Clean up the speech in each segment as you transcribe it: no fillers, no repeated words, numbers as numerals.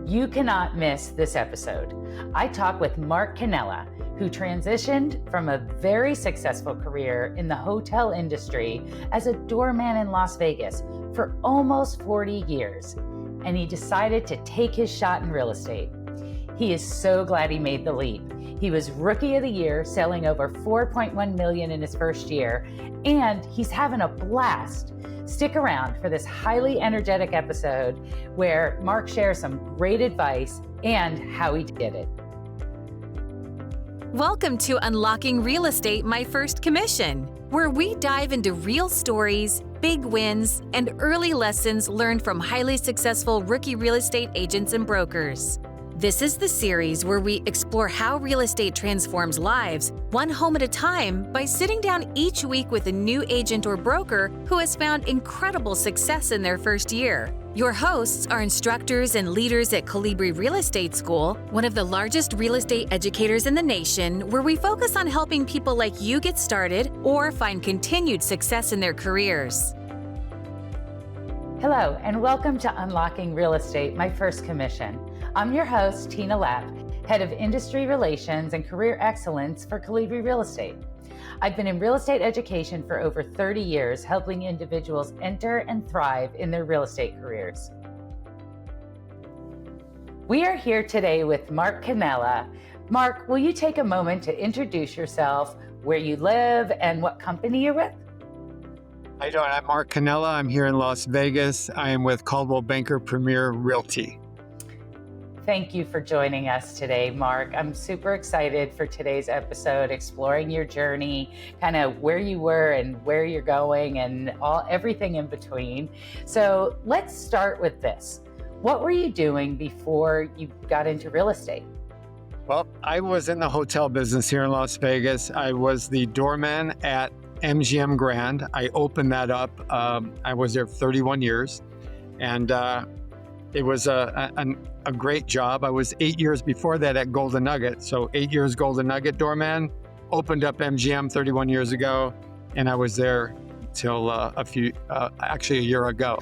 You cannot miss this episode. I talk with Marc Cannella, who transitioned from a very successful career in the hotel industry as a doorman in Las Vegas for almost 40 years, and he decided to take his shot in real estate. He is so glad he made the leap. He was Rookie of the Year, selling over $4.1 million in his first year, and he's having a blast. Stick around for this highly energetic episode where Marc shares some great advice and how he did it. Welcome to Unlocking Real Estate, My First Commission, where we dive into real stories, big wins, and early lessons learned from highly successful rookie real estate agents and brokers. This is the series where we explore how real estate transforms lives, one home at a time, by sitting down each week with a new agent or broker who has found incredible success in their first year. Your hosts are instructors and leaders at Colibri Real Estate School, one of the largest real estate educators in the nation, where we focus on helping people like you get started or find continued success in their careers. Hello, and welcome to Unlocking Real Estate, My First Commission. I'm your host, Tina Lapp, Head of Industry Relations and Career Excellence for Colibri Real Estate. I've been in real estate education for over 30 years, helping individuals enter and thrive in their real estate careers. We are here today with Marc Cannella. Marc, will you take a moment to introduce yourself, where you live, and what company you're with? How you doing? I'm Marc Cannella. I'm here in Las Vegas. I am with Coldwell Banker Premier Realty. Thank you for joining us today, Marc. I'm super excited for today's episode, exploring your journey, kind of where you were and where you're going and everything in between. So let's start with this. What were you doing before you got into real estate? Well, I was in the hotel business here in Las Vegas. I was the doorman at MGM Grand. I opened that up. I was there for 31 years, and it was a great job. I was 8 years before that at Golden Nugget. So 8 years Golden Nugget doorman, opened up MGM 31 years ago, and I was there till actually a year ago.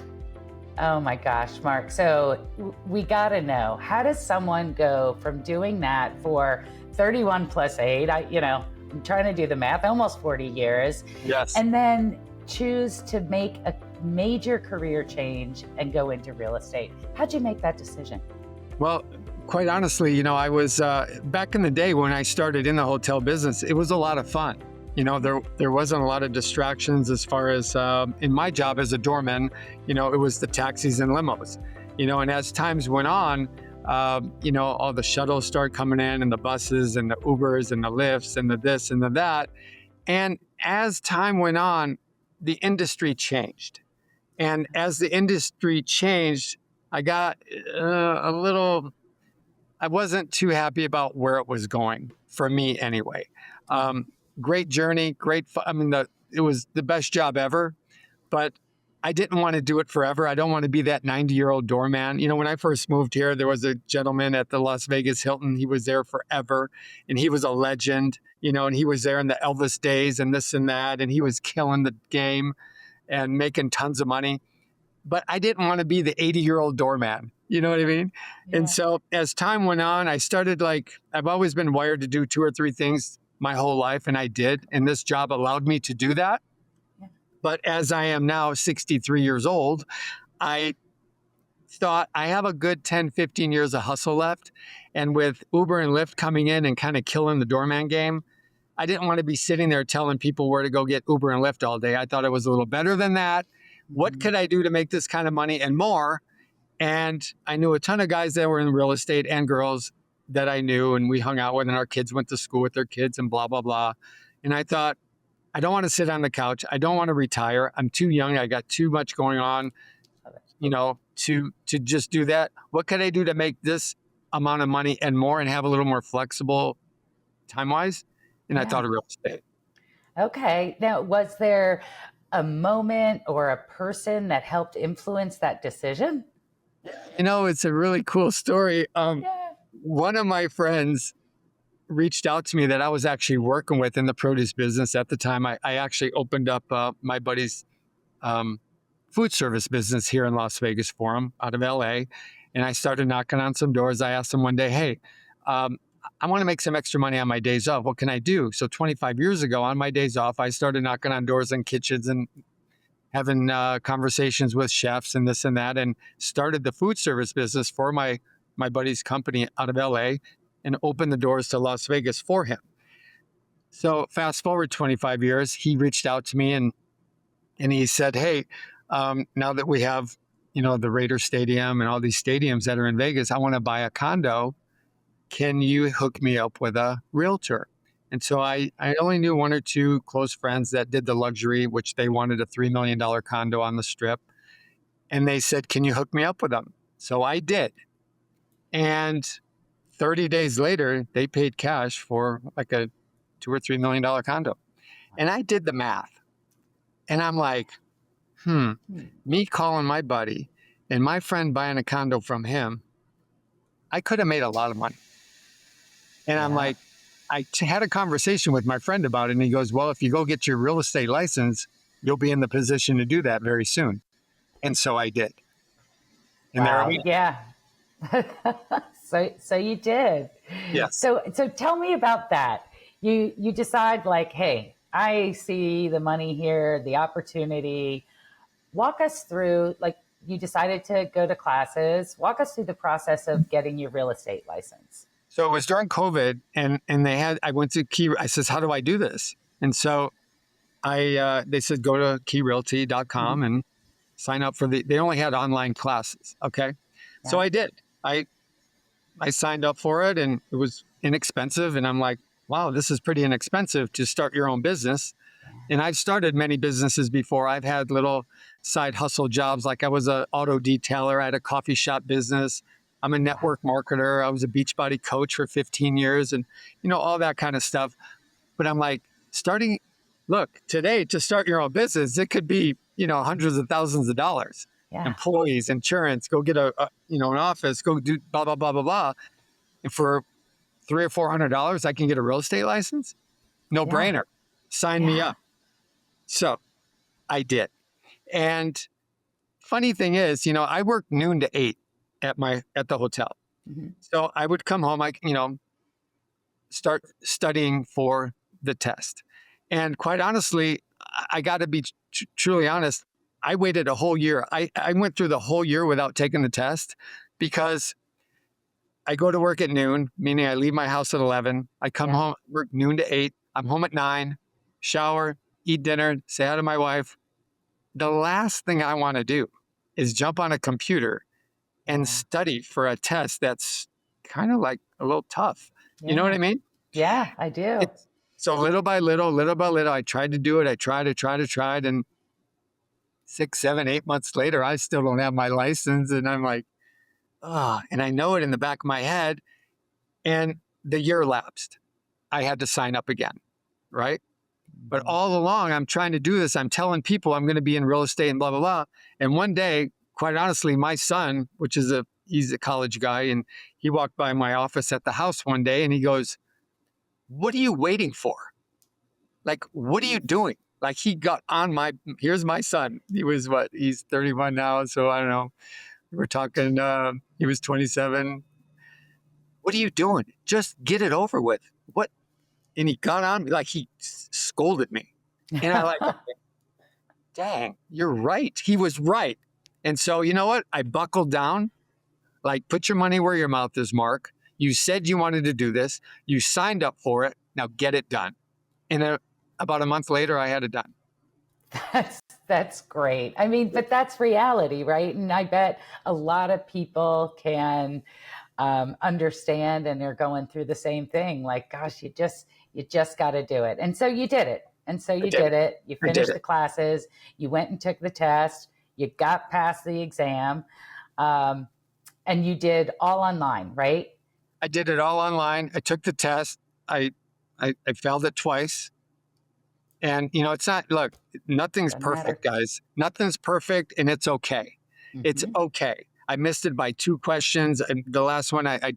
Oh my gosh, Marc. So we got to know, how does someone go from doing that for 31 plus 8, I'm trying to do the math, almost 40 years. Yes. And then choose to make a major career change and go into real estate. How'd you make that decision? Well, quite honestly, I was back in the day when I started in the hotel business, it was a lot of fun. There wasn't a lot of distractions as far as in my job as a doorman, it was the taxis and limos, and as times went on, all the shuttles start coming in and the buses and the Ubers and the Lyfts and the this and the that. And as time went on, the industry changed. And as the industry changed, I got I wasn't too happy about where it was going, for me anyway. Great journey, great fun. It was the best job ever, but I didn't want to do it forever. I don't want to be that 90-year-old doorman. When I first moved here, there was a gentleman at the Las Vegas Hilton. He was there forever, and he was a legend, and he was there in the Elvis days and this and that, and he was killing the game and making tons of money. But I didn't want to be the 80-year-old doorman. You know what I mean? Yeah. And so as time went on, I started I've always been wired to do 2 or 3 things my whole life, and I did. And this job allowed me to do that. But as I am now 63 years old, I thought I have a good 10, 15 years of hustle left. And with Uber and Lyft coming in and kind of killing the doorman game, I didn't want to be sitting there telling people where to go get Uber and Lyft all day. I thought it was a little better than that. What could I do to make this kind of money and more? And I knew a ton of guys that were in real estate and girls that I knew, and we hung out with, and our kids went to school with their kids and blah, blah, blah. And I thought, I don't want to sit on the couch. I don't want to retire. I'm too young. I got too much going on, to just do that. What could I do to make this amount of money and more and have a little more flexible time-wise? And I thought of real estate. Okay. Now, was there a moment or a person that helped influence that decision? It's a really cool story. One of my friends reached out to me that I was actually working with in the produce business at the time. I actually opened up my buddy's food service business here in Las Vegas for him out of LA. And I started knocking on some doors. I asked them one day, hey, I want to make some extra money on my days off. What can I do? So 25 years ago, on my days off, I started knocking on doors in kitchens and having conversations with chefs and this and that, and started the food service business for my buddy's company out of LA, and opened the doors to Las Vegas for him. So fast forward 25 years, he reached out to me and he said, hey, now that we have, the Raider Stadium and all these stadiums that are in Vegas, I want to buy a condo. Can you hook me up with a realtor? And so I only knew one or two close friends that did the luxury, which they wanted a $3 million condo on the Strip. And they said, can you hook me up with them? So I did. And 30 days later, they paid cash for like a $2 or $3 million condo. And I did the math. And I'm like, me calling my buddy and my friend buying a condo from him, I could have made a lot of money. And I'm like, had a conversation with my friend about it. And he goes, well, if you go get your real estate license, you'll be in the position to do that very soon. And so I did. And wow. there we Yeah. So you did. Yeah. So tell me about that. You decide like, hey, I see the money here, the opportunity. Walk us through, like, you decided to go to classes. Walk us through the process of getting your real estate license. So it was during COVID, and I went to I says, how do I do this? And so they said, go to keyrealty.com and sign up for they only had online classes. Okay. Yeah. So I did. I signed up for it, and it was inexpensive. And I'm like, wow, this is pretty inexpensive to start your own business. And I've started many businesses before. I've had little side hustle jobs. Like I was an auto detailer. I had a coffee shop business. I'm a network marketer. I was a Beachbody coach for 15 years and, all that kind of stuff. But I'm like, today to start your own business, it could be, hundreds of thousands of dollars. Yeah. Employees, insurance, go get an office, go do blah, blah, blah, blah, blah. And for $300 or $400, I can get a real estate license. No brainer. Sign me up. So I did. And funny thing is, I worked noon to 8 at the hotel. Mm-hmm. So I would come home, start studying for the test. And quite honestly, I got to be truly honest. I waited a whole year. I went through the whole year without taking the test because I go to work at noon, meaning I leave my house at 11. I come home, work noon to 8. I'm home at 9, shower, eat dinner, say hi to my wife. The last thing I want to do is jump on a computer and study for a test that's kind of like a little tough. Yeah. You know what I mean? Yeah, I do. So little by little, I tried to do it. I tried. And 6, 7, 8 months later, I still don't have my license. And I'm like, and I know it in the back of my head. And the year lapsed. I had to sign up again, right? But all along, I'm trying to do this. I'm telling people I'm going to be in real estate and blah, blah, blah. And one day, quite honestly, my son, he's a college guy, and he walked by my office at the house one day and he goes, what are you waiting for? Like, what are you doing? Like he got on here's my son. He was he's 31 now. So I don't know. We're talking, he was 27. What are you doing? Just get it over with. What? And he got on me, like he scolded me. And I like, dang, you're right. He was right. And so, you know what? I buckled down, like, put your money where your mouth is, Mark. You said you wanted to do this. You signed up for it. Now get it done. And about a month later, I had it done. That's great. I mean, but that's reality, right? And I bet a lot of people can understand, and they're going through the same thing. Like, gosh, you just got to do it. And so you did it. And so you did it. You finished the classes. You went and took the test. You got past the exam. And you did all online, right? I did it all online. I took the test. I failed it twice. And, it's not, look, nothing's perfect, guys. Nothing's perfect, and it's okay. Mm-hmm. It's okay. I missed it by 2 questions. And the last one, I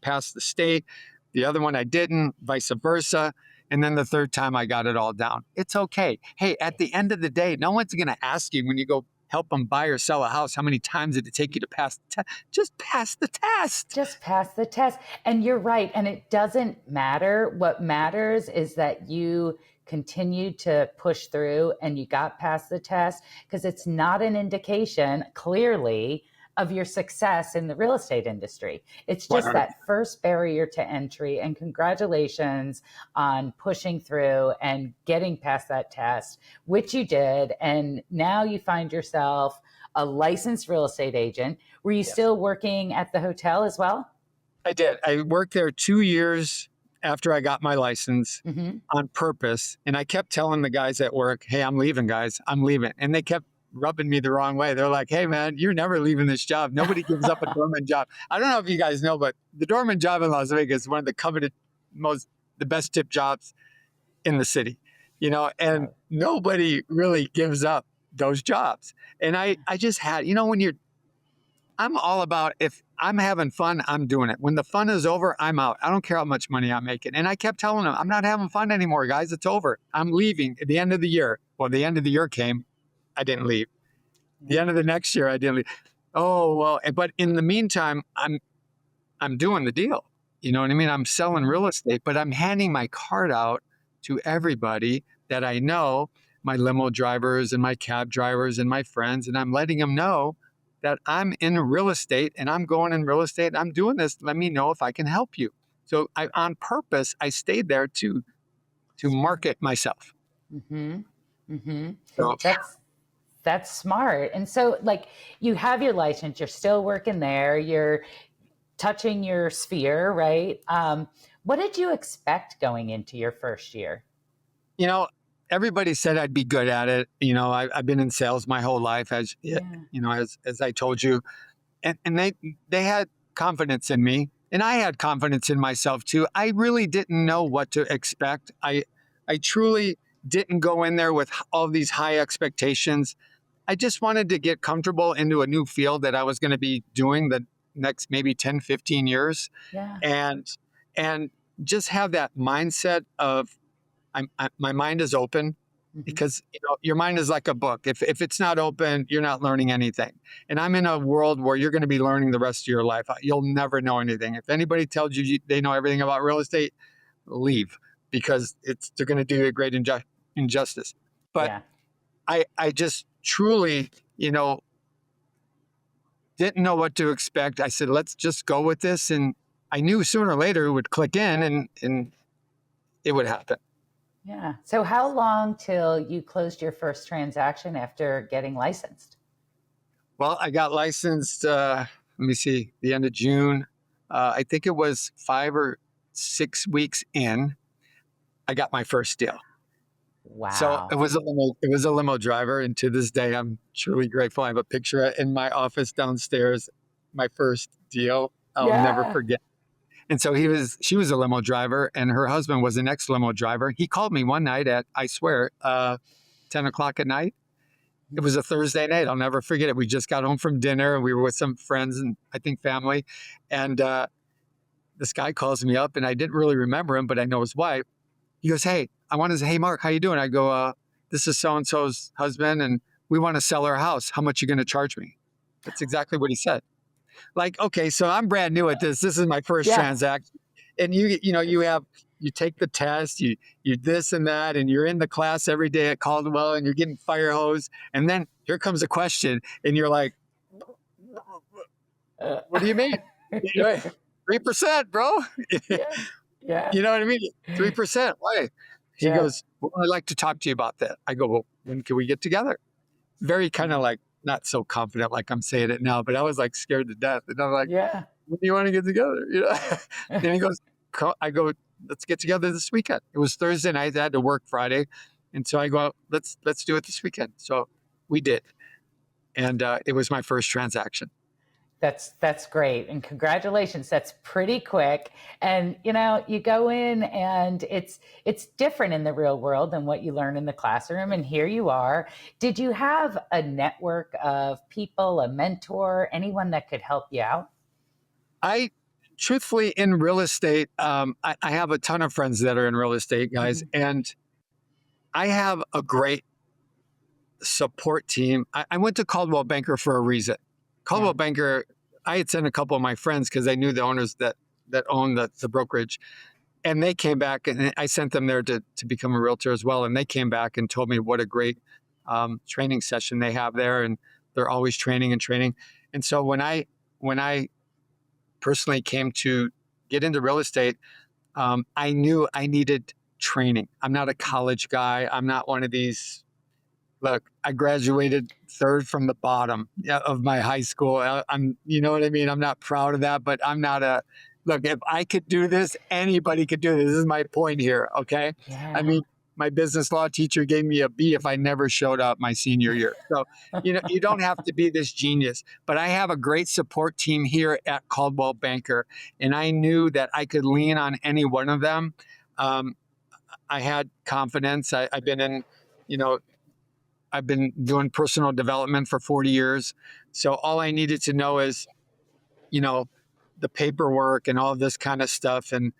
passed the state. The other one, I didn't, vice versa. And then the third time, I got it all down. It's okay. Hey, at the end of the day, no one's going to ask you when you go help them buy or sell a house. How many times did it take you to pass the test? Just pass the test. Just pass the test. And you're right. And it doesn't matter. What matters is that you continued to push through and you got past the test, because it's not an indication, clearly, of your success in the real estate industry. It's just 100%. that first barrier to entry. And congratulations on pushing through and getting past that test, which you did. And now you find yourself a licensed real estate agent. Were you still working at the hotel as well? I did. I worked there 2 years after I got my license Mm-hmm. on purpose. And I kept telling the guys at work, hey, I'm leaving, guys. I'm leaving. And they kept rubbing me the wrong way. They're like, hey, man, you're never leaving this job. Nobody gives up a doorman job. I don't know if you guys know, but the doorman job in Las Vegas is one of the coveted, the best tip jobs in the city, and nobody really gives up those jobs. And I just had, I'm all about, if I'm having fun, I'm doing it. When the fun is over, I'm out. I don't care how much money I'm making. And I kept telling them, I'm not having fun anymore, guys. It's over. I'm leaving at the end of the year. Well, the end of the year came. I didn't leave. The end of the next year, I didn't leave. Oh, well, but in the meantime, I'm doing the deal. You know what I mean? I'm selling real estate, but I'm handing my card out to everybody that I know, my limo drivers and my cab drivers and my friends, and I'm letting them know that I'm in real estate and I'm going in real estate. I'm doing this. Let me know if I can help you. So on purpose, I stayed there to market myself. Mm-hmm. Mm-hmm. So, That's smart. And so, like, you have your license, you're still working there, you're touching your sphere, right? What did you expect going into your first year? everybody said I'd be good at it. I've been in sales my whole life, as I told you, and they had confidence in me, and I had confidence in myself too. I really didn't know what to expect. I truly didn't go in there with all these high expectations. I just wanted to get comfortable into a new field that I was going to be doing the next maybe 10, 15 years. Yeah. And just have that mindset of my mind is open, because your mind is like a book. If it's not open, you're not learning anything. And I'm in a world where you're going to be learning the rest of your life. You'll never know anything. If anybody tells you they know everything about real estate, leave, because they're going to do you a great injustice. But Yeah. I just truly, didn't know what to expect. I said, let's just go with this. And I knew sooner or later it would click in and it would happen. Yeah. So how long till you closed your first transaction after getting licensed? Well, I got licensed, let me see, the end of June. I think it was 5 or 6 weeks in, I got my first deal. Wow. So it was a limo driver. And to this day, I'm truly grateful. I have a picture in my office downstairs, my first deal. I'll never forget. And so she was a limo driver, and her husband was an ex-limo driver. He called me one night at, I swear, 10 o'clock at night. It was a Thursday night. I'll never forget it. We just got home from dinner, and we were with some friends and I think family. And this guy calls me up, and I didn't really remember him, but I know his wife. He goes, hey, I want to say, hey, Mark, how you doing? I go, this is so-and-so's husband, and we want to sell our house. How much are you going to charge me? That's exactly what he said. Like, okay, so I'm brand new at this. This is my first transaction. And you take the test, you this and that, and you're in the class every day at Coldwell, and you're getting fire hose. And then here comes a question, and you're like, what do you mean? 3%, bro. Yeah. You know what I mean? 3%. Why? He goes, well, I'd like to talk to you about that. I go, well, when can we get together? Very kind of like, not so confident like I'm saying it now, but I was like scared to death. And I'm like, when do you want to get together? And he goes, I go, let's get together this weekend. It was Thursday night. I had to work Friday. And so I go, let's do it this weekend. So we did. And it was my first transaction. That's great. And congratulations. That's pretty quick. And, you go in and it's different in the real world than what you learn in the classroom. And here you are. Did you have a network of people, a mentor, anyone that could help you out? Truthfully, in real estate, I have a ton of friends that are in real estate, guys. And I have a great support team. I went to Coldwell Banker for a reason. Coldwell Yeah. Banker, I had sent a couple of my friends because I knew the owners that owned the brokerage. And they came back, and I sent them there to become a realtor as well. And they came back and told me what a great training session they have there. And they're always training and training. And so when I personally came to get into real estate, I knew I needed training. I'm not a college guy. I'm not one of these. Look, I graduated third from the bottom of my high school. I'm, you know what I mean? I'm not proud of that, but I'm not a, look, if I could do this, anybody could do this. This is my point here. Okay. I Yeah. mean, my business law teacher gave me a B if I never showed up my senior year. So, you don't have to be this genius, but I have a great support team here at Coldwell Banker. And I knew that I could lean on any one of them. I had confidence. I've been in, you know, I've been doing personal development for 40 years. So all I needed to know is, the paperwork and all this kind of stuff. And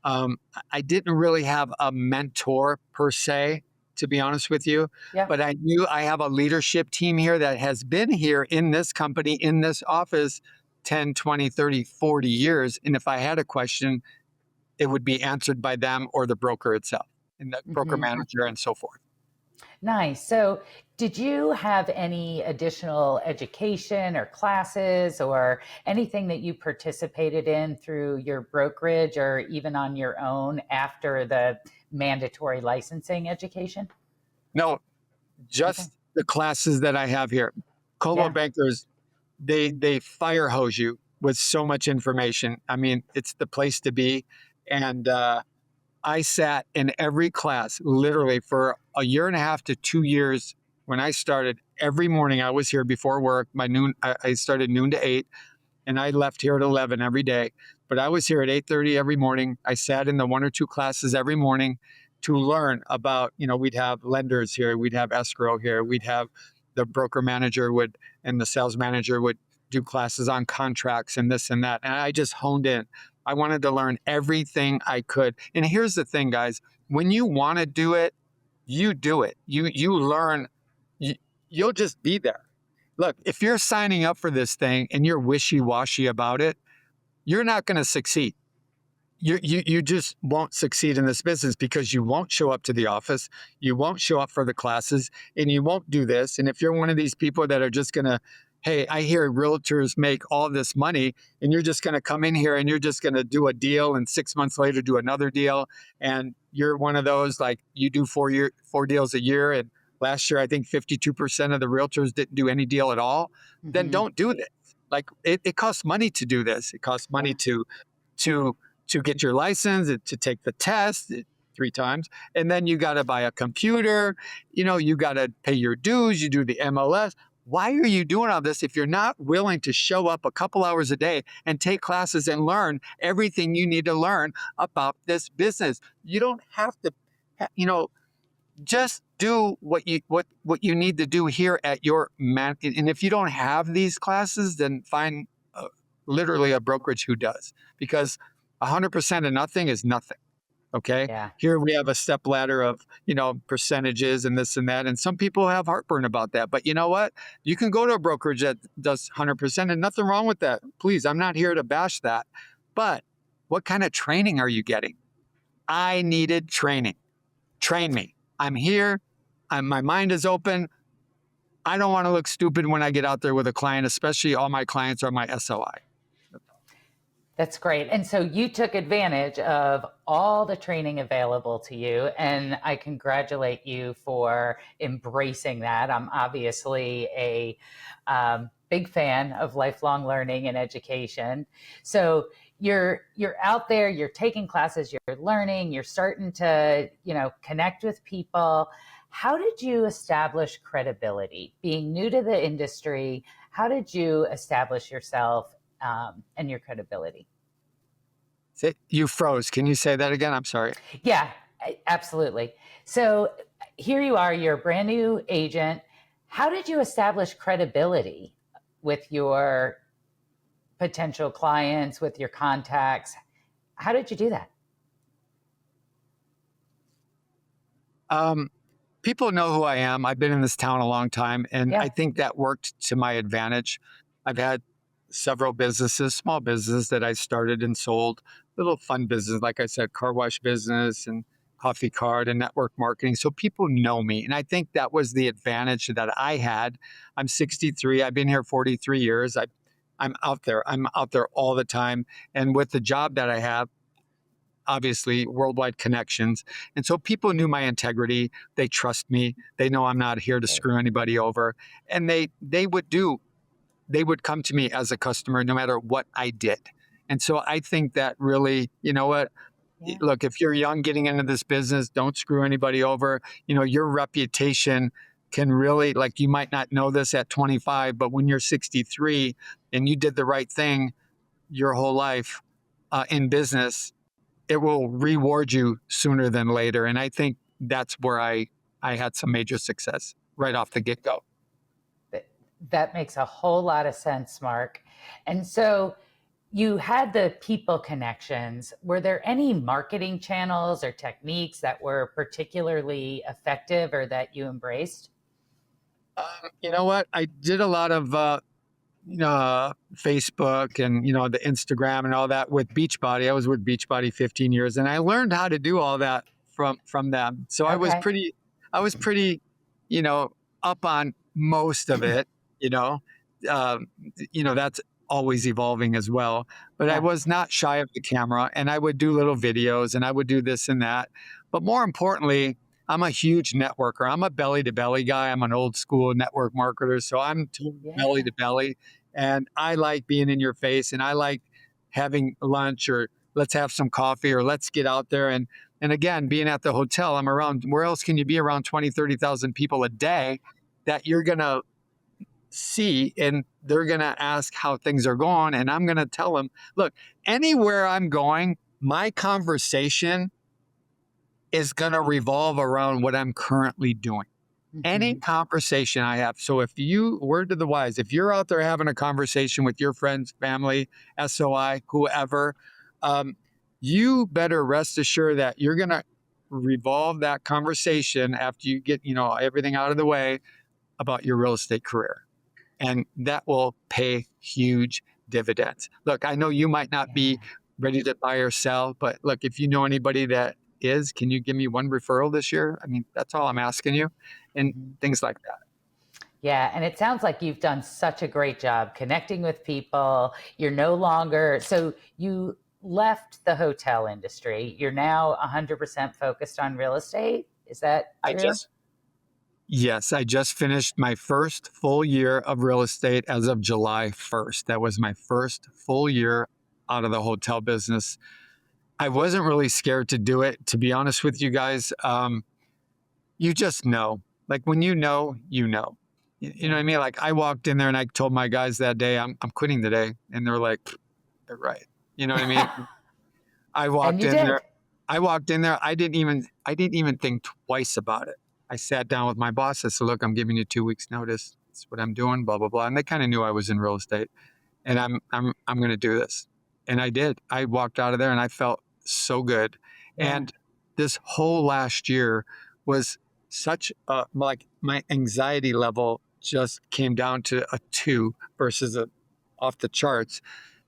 I didn't really have a mentor per se, to be honest with you. Yeah. But I knew I have a leadership team here that has been here in this company, in this office, 10, 20, 30, 40 years. And if I had a question, it would be answered by them or the broker itself, and the broker Mhm. manager and so forth. Nice. So, did you have any additional education or classes or anything that you participated in through your brokerage or even on your own after the mandatory licensing education? No, Okay. just the classes that I have here. Coldwell Yeah. Bankers, they fire hose you with so much information. I mean, it's the place to be. And I sat in every class literally for a year and a half to 2 years. When I started, every morning I was here before work. I started noon to 8, and I left here at 11 every day. But I was here at 8:30 every morning. I sat in the one or two classes every morning to learn about, we'd have lenders here, we'd have escrow here, we'd have the broker manager and the sales manager would do classes on contracts and this and that. And I just honed in. I wanted to learn everything I could. And here's the thing, guys, when you want to do it, you do it. You learn, you'll just be there. Look, if you're signing up for this thing and you're wishy-washy about it, you're not going to succeed. You just won't succeed in this business because you won't show up to the office, you won't show up for the classes, and you won't do this. And if you're one of these people that are just going to, hey, I hear realtors make all this money, and you're just going to come in here and you're just going to do a deal and 6 months later do another deal, and you're one of those, like, you do four deals a year, and last year I think 52% of the realtors didn't do any deal at all, then Hmm. don't do this. Like, it costs money to do this. It costs money Yeah. to get your license, to take the test 3 times, and then you got to buy a computer. You got to pay your dues. You do the MLS. Why are you doing all this if you're not willing to show up a couple hours a day and take classes and learn everything you need to learn about this business? You don't have to, just do what you need to do here at your man. And if you don't have these classes, then find literally a brokerage who does, because 100% of nothing is nothing. Okay. Yeah. Here we have a step ladder of, percentages and this and that. And some people have heartburn about that. But you know what? You can go to a brokerage that does 100% and nothing wrong with that. Please, I'm not here to bash that. But what kind of training are you getting? I needed training. Train me. I'm here. My mind is open. I don't want to look stupid when I get out there with a client, especially all my clients are my SOI. That's great. And so you took advantage of all the training available to you, and I congratulate you for embracing that. I'm obviously a big fan of lifelong learning and education. So you're out there, you're taking classes, you're learning, you're starting to connect with people. How did you establish credibility? Being new to the industry, how did you establish yourself and your credibility? You froze. Can you say that again? I'm sorry. Yeah, absolutely. So here you are, you're a brand new agent. How did you establish credibility with your potential clients, with your contacts? How did you do that? people know who I am. I've been in this town a long time, and I Yeah. think that worked to my advantage. I've had several businesses, small businesses that I started and sold, little fun business, like I said, car wash business and coffee cart and network marketing. So people know me. And I think that was the advantage that I had. I'm 63. I've been here 43 years. I'm out there. I'm out there all the time. And with the job that I have, obviously worldwide connections. And so people knew my integrity. They trust me. They know I'm not here to Right. screw anybody over. And they would come to me as a customer no matter what I did. And so I think that really, you know what? Yeah. Look, if you're young getting into this business, don't screw anybody over. You know, your reputation can really, like, you might not know this at 25, but when you're 63 and you did the right thing your whole life in business, it will reward you sooner than later. And I think that's where I had some major success right off the get-go. That makes a whole lot of sense, Mark. And so you had the people connections. Were there any marketing channels or techniques that were particularly effective or that you embraced? You know what? I did a lot of Facebook and, the Instagram and all that with Beachbody. I was with Beachbody 15 years, and I learned how to do all that from them. So Okay. I was pretty, you know, up on most of it. You know, um, that's always evolving as well. But I Yeah. was not shy of the camera, and I would do little videos, and I would do this and that. But more importantly, I'm a huge networker. I'm a belly to belly guy. I'm an old school network marketer. So I'm total belly Yeah. to belly. And I like being in your face, and I like having lunch, or let's have some coffee, or let's get out there. And again, being at the hotel, I'm around, where else can you be around 20, 30,000 people a day that you're going to see, and they're going to ask how things are going. And I'm going to tell them, look, anywhere I'm going, my conversation is going to revolve around what I'm currently doing. Any Mhm. conversation I have. So if you, word to the wise, if you're out there having a conversation with your friends, family, SOI, whoever, um, you better rest assured that you're going to revolve that conversation after you get, everything out of the way about your real estate career. And that will pay huge dividends. Look, I know you might not be Yeah. ready to buy or sell, but look, if you know anybody that is, can you give me one referral this year? I mean, that's all I'm asking you, and Mhm. things like that. Yeah, and it sounds like you've done such a great job connecting with people. You're no longer, so you left the hotel industry. You're now 100% focused on real estate. Is that I true? just, yes, I just finished my first full year of real estate as of July 1st. That was my first full year out of the hotel business. I wasn't really scared to do it, to be honest with you guys. You just know. Like when you know, you know. You know what Yeah. I mean? Like I walked in there and I told my guys that day, I'm quitting today. And they're like, they're right. You know what I mean? I And walked you in there. did. I walked in there. I didn't even think twice about it. I sat down with my boss. I said, look, I'm giving you 2 weeks notice. That's what I'm doing, blah, blah, blah. And they kind of knew I was in real estate, and I'm going to do this. And I did. I walked out of there and I felt so good. Yeah. And this whole last year was such like my anxiety level just came down to a 2 versus a off the charts,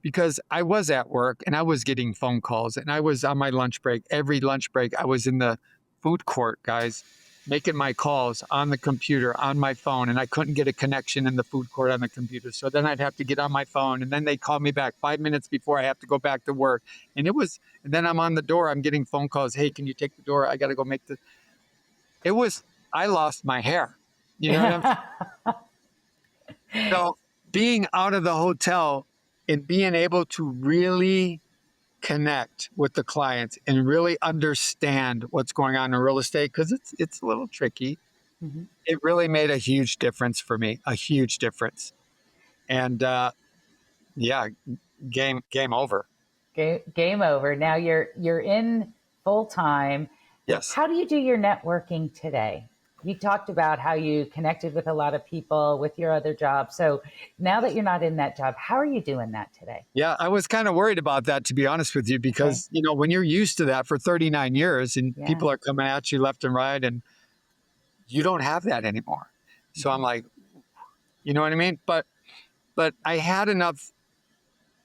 because I was at work and I was getting phone calls, and I was on my lunch break. Every lunch break, I was in the food court, guys, making my calls on the computer, on my phone, and I couldn't get a connection in the food court on the computer. So then I'd have to get on my phone, and then they call me back 5 minutes before I have to go back to work. And then I'm on the door, I'm getting phone calls. Hey, can you take the door? I got to go make it was, I lost my hair. You know what I'm saying? So being out of the hotel and being able to really connect with the clients and really understand what's going on in real estate, because it's a little tricky. Mhm. It really made a huge difference for me, a huge difference. And yeah, game over. Game over. Now you're in full time. Yes. How do you do your networking today? You talked about how you connected with a lot of people with your other job. So now that you're not in that job, how are you doing that today? Yeah, I was kind of worried about that, to be honest with you, Okay. because when you're used to that for 39 years and Yeah. people are coming at you left and right, and You don't have that anymore. So I'm like, you know what I mean? But I had enough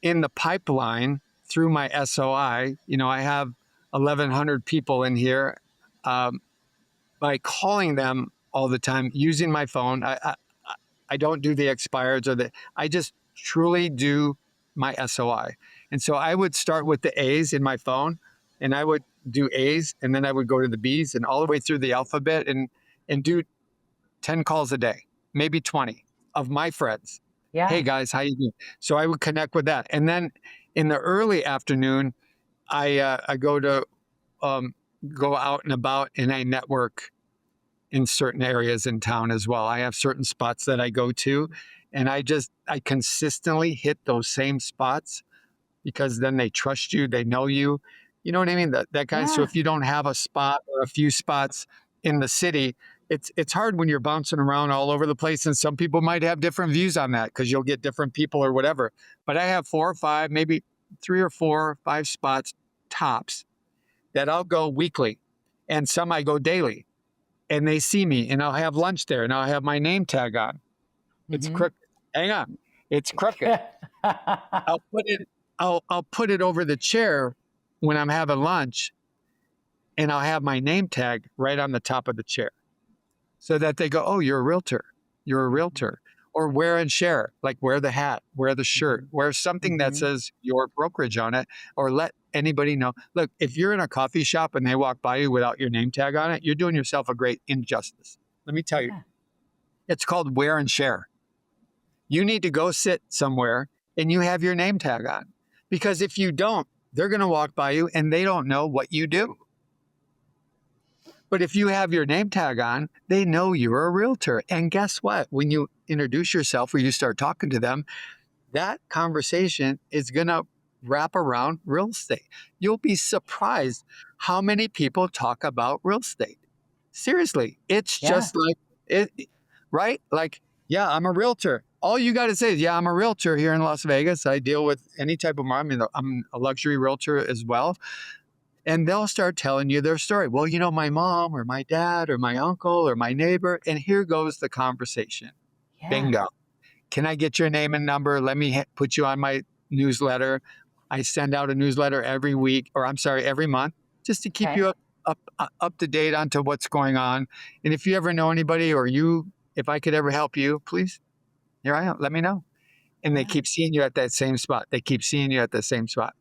in the pipeline through my SOI. I have 1,100 people in here. By calling them all the time, using my phone, I don't do the expireds I just truly do my SOI. And so I would start with the A's in my phone, and I would do A's, and then I would go to the B's and all the way through the alphabet and do 10 calls a day, maybe 20 of my friends. Hey Yeah. guys, how you doing? So I would connect with that. And then in the early afternoon, I go out and about, and I network in certain areas in town as well. I have certain spots that I go to, and I consistently hit those same spots because then they trust you, they know you. You know what I mean? That kind. So Yeah. if you don't have a spot or a few spots in the city, it's hard when you're bouncing around all over the place, and some people might have different views on that because you'll get different people or whatever. But I have 4 or 5, maybe 3 or 4 or 5 spots tops that I'll go weekly, and some I go daily. And they see me, and I'll have lunch there, and I'll have my name tag on. It's Mhm. crooked. Hang on, it's crooked. I'll put it over the chair when I'm having lunch, and I'll have my name tag right on the top of the chair, so that they go, "Oh, you're a realtor. You're a realtor." Or wear and share, like wear the hat, wear the shirt, wear something that Mhm. says your brokerage on it, or let anybody know. Look, if you're in a coffee shop and they walk by you without your name tag on it, you're doing yourself a great injustice. Let me tell you, Yeah. it's called wear and share. You need to go sit somewhere and you have your name tag on, because if you don't, they're going to walk by you and they don't know what you do. But if you have your name tag on, they know you're a realtor. And guess what? When you introduce yourself or you start talking to them, that conversation is going to wrap around real estate. You'll be surprised how many people talk about real estate. Seriously, it's Yeah. just like it, right? Like, yeah, I'm a realtor. All you got to say is, yeah, I'm a realtor here in Las Vegas. I deal with any type of market. I mean, I'm a luxury realtor as well. And they'll start telling you their story. Well, my mom or my dad or my uncle or my neighbor. And here goes the conversation. Yeah. Bingo. Can I get your name and number? Let me put you on my newsletter. I send out a newsletter every week, or I'm sorry, every month, just to keep Okay. you up to date onto what's going on. And if you ever know anybody, or if I could ever help you, please, here I am. Let me know. And they Yeah. keep seeing you at that same spot. They keep seeing you at the same spot.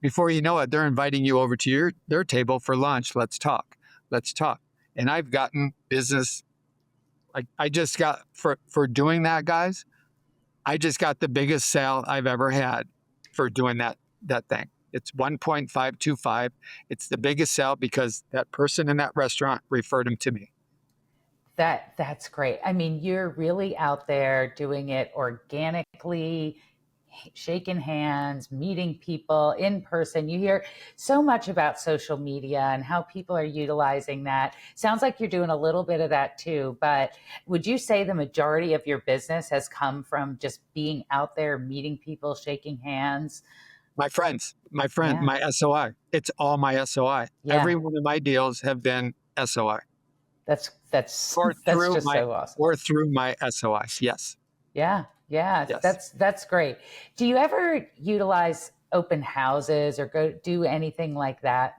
Before you know it, they're inviting you over to their table for lunch. Let's talk. Let's talk. And I've gotten business. Like I just got for doing that, guys. I just got the biggest sale I've ever had for doing that thing. It's 1.525. It's the biggest sale because that person in that restaurant referred him to me. That's great. I mean, you're really out there doing it organically, shaking hands, meeting people in person. You hear so much about social media and how people are utilizing that. Sounds like you're doing a little bit of that too, but would you say the majority of your business has come from just being out there, meeting people, shaking hands? My friends, Yeah. my SOI. It's all my SOI. Yeah. Every one of my deals have been SOI That's or that's through just so awesome. my SOI. Yes. Yeah, yeah, Yes. that's great. Do you ever utilize open houses or go do anything like that?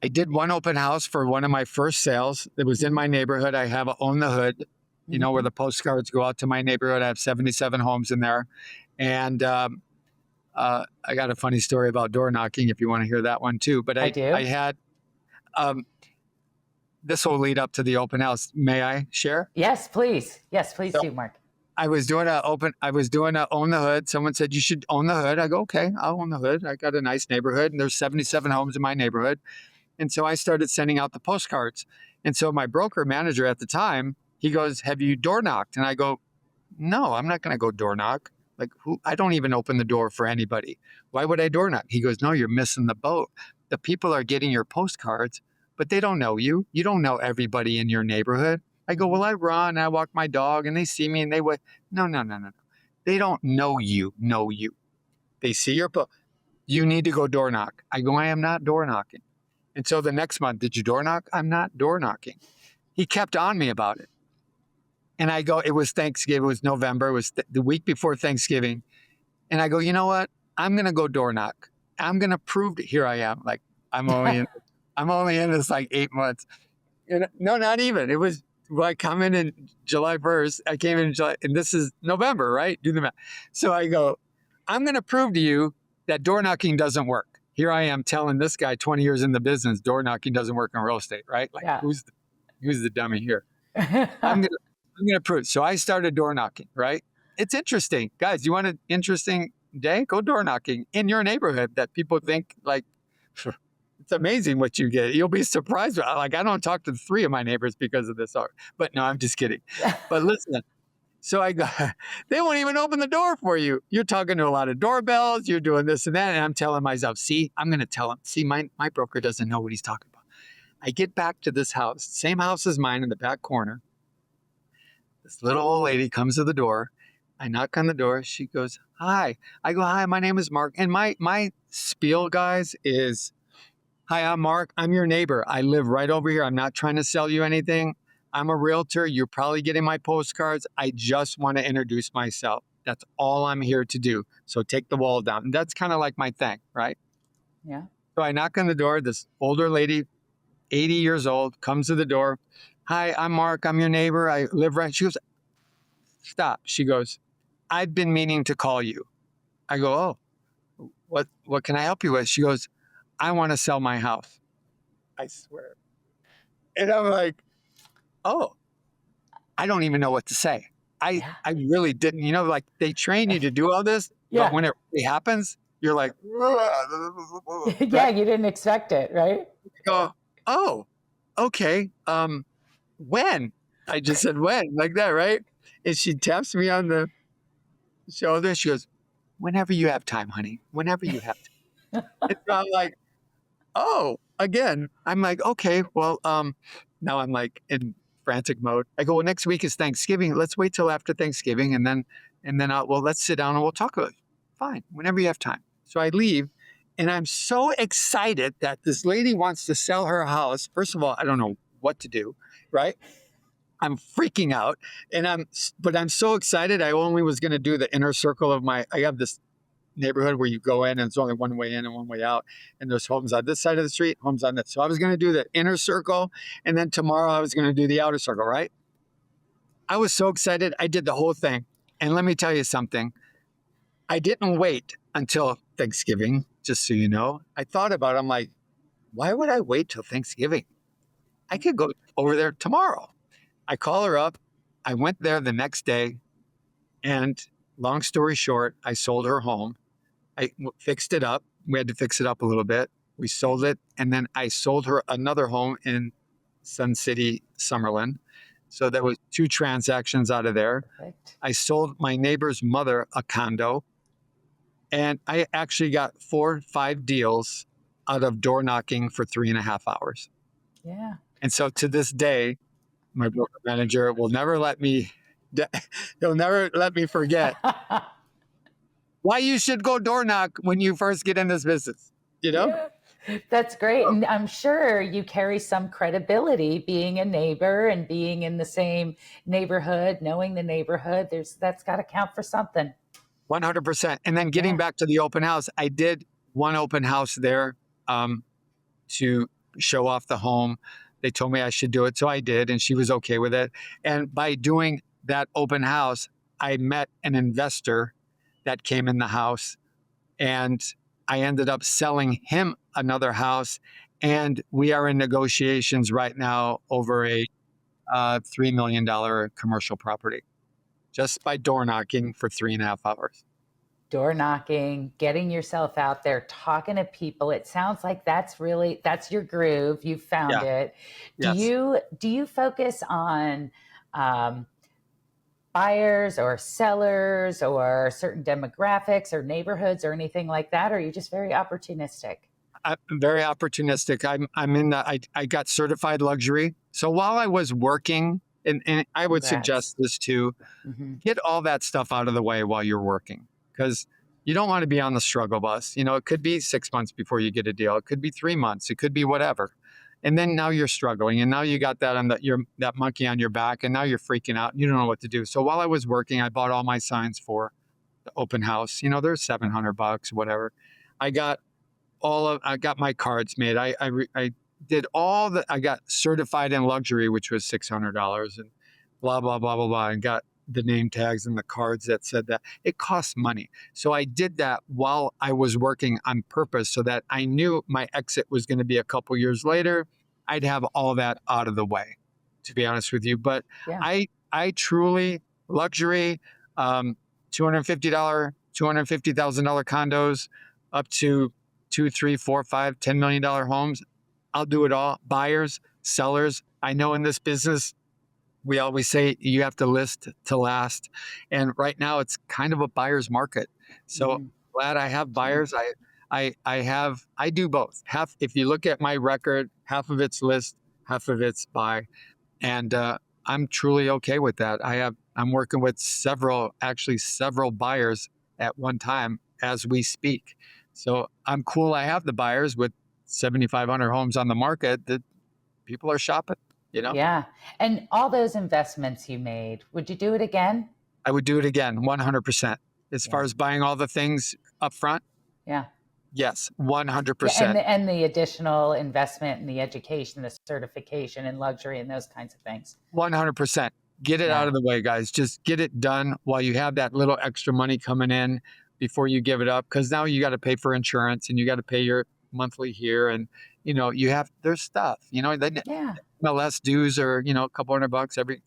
I did one open house for one of my first sales. It was in Mhm, my neighborhood. I have a Own the Hood, where mhm. the postcards go out to my neighborhood. I have 77 homes in there. And I got a funny story about door knocking if you want to hear that one too. But I I do. had, um, this will lead up to the open house. May I share? Yes, please. Yes, please So do, Mark. I was doing a Own the Hood. Someone said, you should own the hood. I go, okay, I'll own the hood. I got a nice neighborhood and there's 77 homes in my neighborhood. And so I started sending out the postcards. And so my broker manager at the time, he goes, have you door knocked? And I go, no, I'm not going to go door knock. Like, I don't even open the door for anybody. Why would I door knock? He goes, no, you're missing the boat. The people are getting your postcards, but they don't know you. You don't know everybody in your neighborhood. I go, Mhm. well, I run, I walk my dog, and they see me and they would, no, no, no, no, no. They don't know you. They see your, you need to go door knock. I go, I am not door knocking. Until the next month, did you door knock? I'm not door knocking. He kept on me about it. And I go, it was Thanksgiving, it was November, it was the week before Thanksgiving. And I go, you know what? I'm going to go door knock. I'm going to prove that here I am. Like I'm only in this like 8 months. And no, not even. It was, well, I come in July 1st. I came in July, and this is November, right? Do the math. So I go, I'm going to prove to you that door knocking doesn't work. Here I am telling this guy 20 years in the business, door knocking doesn't work in real estate, right? Like Yeah. who's the dummy here? I'm gonna prove. So I started door knocking, right? It's interesting. Guys, you want an interesting day? Go door knocking in your neighborhood that people think like, it's amazing what you get. You'll be surprised. Like I don't talk to 3 of my neighbors because of this art. But no, I'm just kidding. But listen, so I go, they won't even open the door for you. You're talking to a lot of doorbells. You're doing this and that. And I'm telling myself, see, I'm going to tell him, see, my broker doesn't know what he's talking about. I get back to this house, same house as mine in the back corner. This little old lady comes to the door. I knock on the door. She goes, hi. I go, hi, my name is Mark. And my spiel, guys, is, hi, I'm Mark. I'm your neighbor. I live right over here. I'm not trying to sell you anything. I'm a realtor. You're probably getting my postcards. I just want to introduce myself. That's all I'm here to do. So take the wall down. And that's kind of like my thing, right? Yeah. So I knock on the door. This older lady, 80 years old, comes to the door. Hi, I'm Mark. I'm your neighbor. I live right. She goes, stop. She goes, I've been meaning to call you. I go, oh, what can I help you with? She goes, I want to sell my house. I swear. And I'm like, oh, I don't even know what to say. I really didn't, like they train you to do all this, but when it really happens, you're like, yeah, you didn't expect it, right? Go, oh, okay. When? I just said when, like that, right? And she taps me on the shoulder. She goes, whenever you have time, honey, whenever you have time. And so I'm like, oh, again, I'm like, okay, well, now I'm like in frantic mode. I go, well, next week is Thanksgiving. Let's wait till after Thanksgiving. And then let's sit down and we'll talk about it. Fine, whenever you have time. So I leave and I'm so excited that this lady wants to sell her house. First of all, I don't know what to do, right? I'm freaking out but I'm so excited. I only was going to do the inner circle of I have this neighborhood where you go in and it's only one way in and one way out. And there's homes on this side of the street, homes on that. So I was going to do the inner circle. And then tomorrow I was going to do the outer circle, right? I was so excited. I did the whole thing. And let me tell you something. I didn't wait until Thanksgiving, just so you know. I thought about it. I'm like, why would I wait till Thanksgiving? I could go over there tomorrow. I call her up. I went there the next day. And long story short, I sold her home. I fixed it up. We had to fix it up a little bit. We sold it. And then I sold her another home in Sun City, Summerlin. So there was 2 transactions out of there. Perfect. I sold my neighbor's mother a condo. And I actually got 4 or 5 deals out of door knocking for 3.5 hours. Yeah. And so to this day, my broker manager will never let me, he'll never let me forget why you should go door knock when you first get in this business, Yeah. That's great. And I'm sure you carry some credibility being a neighbor and being in the same neighborhood, knowing the neighborhood. That's got to count for something. 100%. And then getting back to the open house, I did one open house there to show off the home. They told me I should do it. So I did. And she was okay with it. And by doing that open house, I met an investor that came in the house. And I ended up selling him another house. And we are in negotiations right now over a $3 million commercial property just by door knocking for 3.5 hours. Door knocking, getting yourself out there, talking to people. It sounds like that's your groove. You found it. Yes. Do you focus on buyers or sellers or certain demographics or neighborhoods or anything like that? Or are you just very opportunistic? I'm very opportunistic. I got certified luxury. So while I was working, and I would suggest this too, get all that stuff out of the way while you're working. Because You don't want to be on the struggle bus. It could be 6 months before you get a deal. It could be 3 months. It could be whatever. And then now you're struggling, and now you got that that monkey on your back, and now you're freaking out. And you don't know what to do. So while I was working, I bought all my signs for the open house. They're $700, whatever. I got my cards made. I did I got certified in luxury, which was $600, and blah, blah, blah, blah, blah, and got the name tags and the cards that said that. It costs money. So I did that while I was working on purpose so that I knew my exit was going to be a couple years later. I'd have all that out of the way, to be honest with you. But Yeah. I truly, luxury, $250, $250,000 condos up to $2, $3, $4, $5, $10 million homes. I'll do it all. Buyers, sellers. I know in this business, we always say you have to list to last. And right now it's kind of a buyer's market. So glad I have buyers. I do both. If you look at my record, half of it's list, half of it's buy. And I'm truly okay with that. I'm working with several buyers at one time as we speak. So I'm cool. I have the buyers with 7,500 homes on the market that people are shopping, Yeah. And all those investments you made, would you do it again? I would do it again, 100%. As far as buying all the things up front, Yeah. yes, Yeah, 100%. and the additional investment in the education, the certification and luxury and those kinds of things. 100%. Get it out of the way, guys. Just get it done while you have that little extra money coming in before you give it up. Because now you got to pay for insurance and you got to pay your monthly here. And, there's stuff, they MLS dues are, a couple $100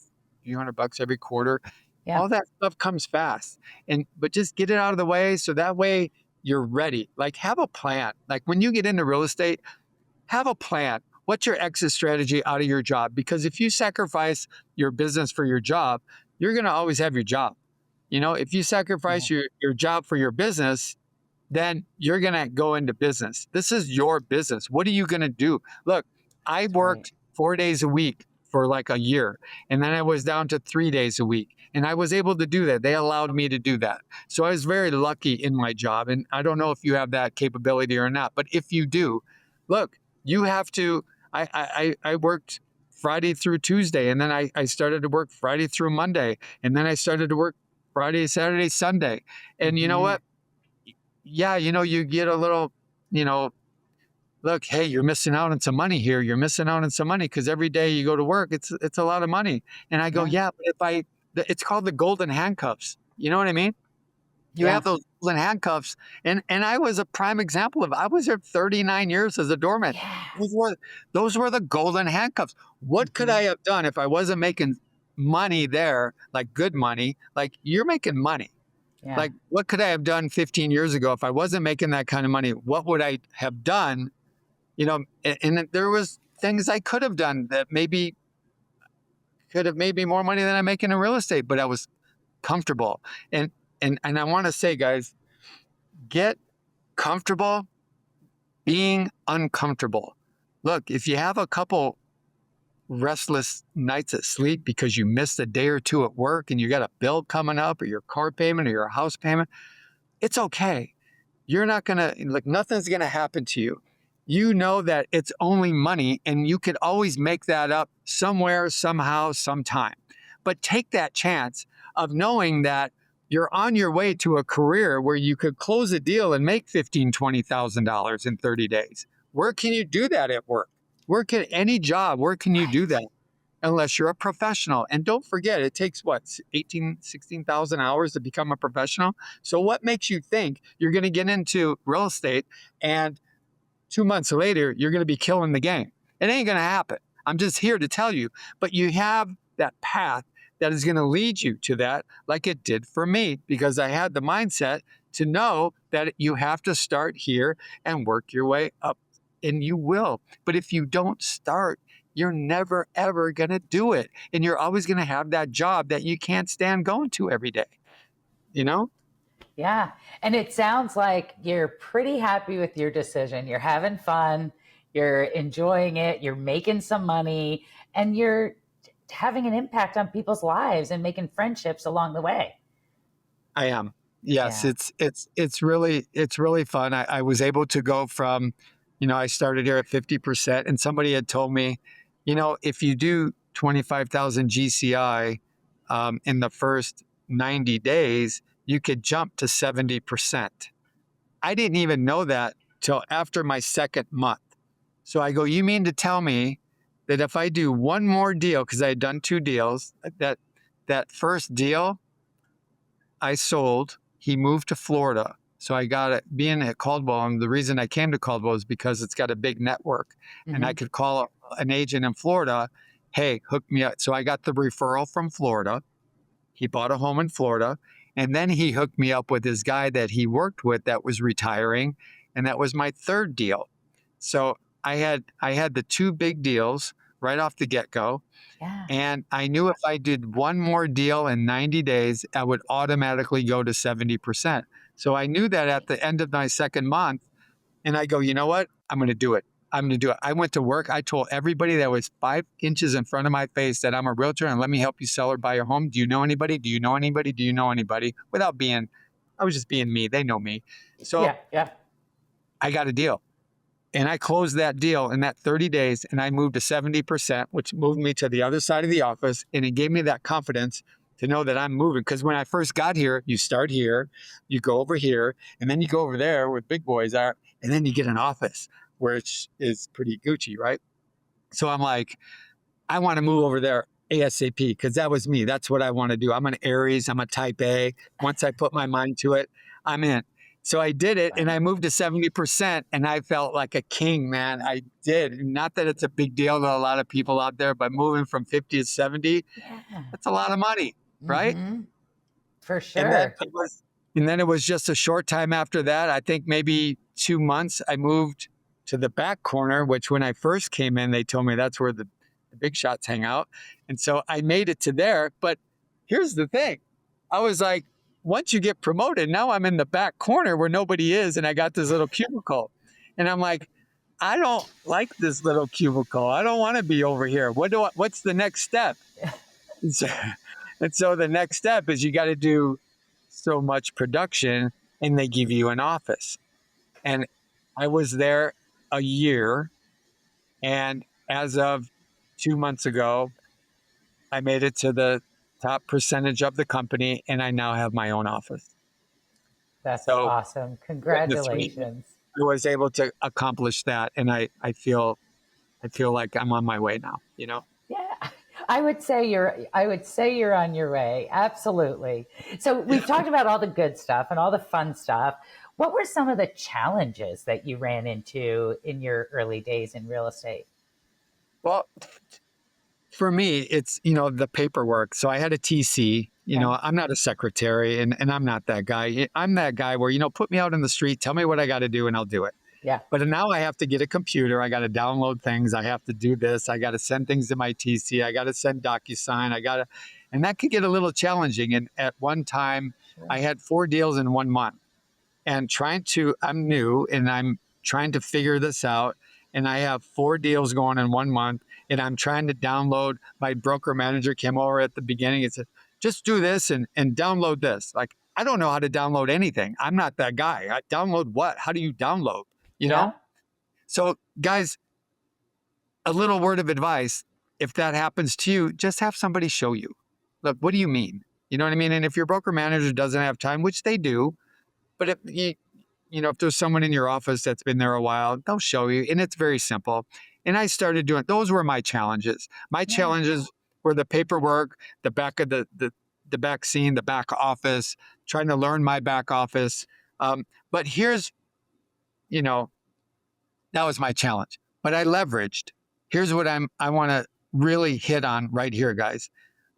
few $100 every quarter. Yeah. All that stuff comes fast. But just get it out of the way so that way you're ready. Like, have a plan. Like, when you get into real estate, have a plan. What's your exit strategy out of your job? Because if you sacrifice your business for your job, you're going to always have your job. If you sacrifice your job for your business, then you're going to go into business. This is your business. What are you going to do? Look, I worked 4 days a week for like a year, and then I was down to 3 days a week, and I was able to do that. They allowed me to do that. So I was very lucky in my job, and I don't know if you have that capability or not, but if you do, look, you have to, I worked Friday through Tuesday, and then I started to work Friday through Monday, and then I started to work Friday, Saturday, Sunday. And you know what? Yeah, you get a little, look, hey, you're missing out on some money here. You're missing out on some money because every day you go to work, it's a lot of money. And I go, but it's called the golden handcuffs. You know what I mean? You have those golden handcuffs. And I was a prime example I was there 39 years as a doorman. Yeah. Those were the golden handcuffs. What could I have done if I wasn't making money there, like good money? Like, you're making money. Yeah. Like, what could I have done 15 years ago if I wasn't making that kind of money? What would I have done? And there was things I could have done that maybe could have made me more money than I make in real estate, but I was comfortable. And I want to say, guys, get comfortable being uncomfortable. Look, if you have a couple restless nights at sleep because you missed a day or two at work and you got a bill coming up or your car payment or your house payment, it's okay. You're not going to, nothing's going to happen to you. You know that it's only money and you could always make that up somewhere, somehow, sometime. But take that chance of knowing that you're on your way to a career where you could close a deal and make $15,000, $20,000 in 30 days. Where can you do that at work? Any job, where can you do that? Unless you're a professional. And don't forget, it takes 16,000 hours to become a professional. So what makes you think you're going to get into real estate and 2 months later, you're going to be killing the game? It ain't going to happen. I'm just here to tell you, but you have that path that is going to lead you to that, like it did for me, because I had the mindset to know that you have to start here and work your way up. And you will. But if you don't start, you're never, ever going to do it. And you're always going to have that job that you can't stand going to every day. Yeah. And it sounds like you're pretty happy with your decision. You're having fun. You're enjoying it. You're making some money. And you're having an impact on people's lives and making friendships along the way. I am. Yes, Yeah. it's really fun. I was able to go from, I started here at 50%, and somebody had told me, if you do 25,000 GCI in the first 90 days, you could jump to 70%. I didn't even know that till after my second month. So I go, you mean to tell me that if I do one more deal, because I had done 2 deals, that first deal I sold, he moved to Florida. So I got it being at Coldwell. And the reason I came to Coldwell is because it's got a big network, and I Hmm. could call an agent in Florida. Hey, hook me up. So I got the referral from Florida. He bought a home in Florida. And then he hooked me up with this guy that he worked with that was retiring. And that was my third deal. So I had the 2 big deals right off the get-go. Yeah. And I knew if I did one more deal in 90 days, I would automatically go to 70%. So I knew that at the end of my second month, and I go, you know what? I'm going to do it. I'm going to do it. I went to work. I told everybody that was 5 inches in front of my face that I'm a realtor and let me help you sell or buy your home. Do you know anybody? Do you know anybody? Do you know anybody? I was just being me. They know me. So Yeah. Yeah. I got a deal. And I closed that deal in that 30 days, and I moved to 70%, which moved me to the other side of the office. And it gave me that confidence to know that I'm moving. Because when I first got here, you start here, you go over here, and then you go over there where big boys are, and then you get an office, which is pretty Gucci, right? So I'm like, I want to move over there ASAP because that was me. That's what I want to do. I'm an Aries. I'm a type A. Once I put my mind to it, I'm in. So I did it and Right. I moved to 70% and I felt like a king, man. I did. Not that it's a big deal to a lot of people out there, but moving from 50 to 70, Yeah. that's a lot of money, right? Hmm. For And then sure. it was, and then it was just a short time after that. I think maybe 2 months. I moved to the back corner, which when I first came in, they told me that's where the big shots hang out. And so I made it to there. But here's the thing: I was like, once you get promoted, now I'm in the back corner where nobody is, and I got this little cubicle, and I'm like, I don't like this little cubicle. I don't want to be over here. What's the next step? And so, and so the next step is you got to do so much production and they give you an office. And I was there a year. And as of 2 months ago, I made it to the top percentage of the company and I now have my own office. That's So awesome. in the 3 years, Congratulations. I was able to accomplish that. And I feel like I'm on my way now. Yeah. I would say you're on your way. Absolutely. So we've talked about all the good stuff and all the fun stuff. What were some of the challenges that you ran into in your early days in real estate? Well, for me, it's, the paperwork. So I had a TC, Okay. I'm not a secretary and I'm not that guy. I'm that guy where, put me out in the street, tell me what I got to do and I'll do it. Yeah. But now I have to get a computer. I got to download things. I have to do this. I got to send things to my TC. I got to send DocuSign. And that could get a little challenging. And at one time, Sure. I had 4 deals in 1 month and I'm new and I'm trying to figure this out. And I have 4 deals going in 1 month and I'm trying to download. My broker manager came over at the beginning and said, just do this and download this. Like, I don't know how to download anything. I'm not that guy. Download what? How do you download? You Yeah. know? So guys, a little word of advice. If that happens to you, just have somebody show you. Look, what do you mean? You know what I mean? And if your broker manager doesn't have time, which they do, but if there's someone in your office that's been there a while, they'll show you. And it's very simple. And I started doing, those were my challenges. My Yeah. challenges were the paperwork, the back of the back scene, the back office, trying to learn my back office. But here's, you know, that was my challenge. But I leveraged. Here's what I want to really hit on right here, guys.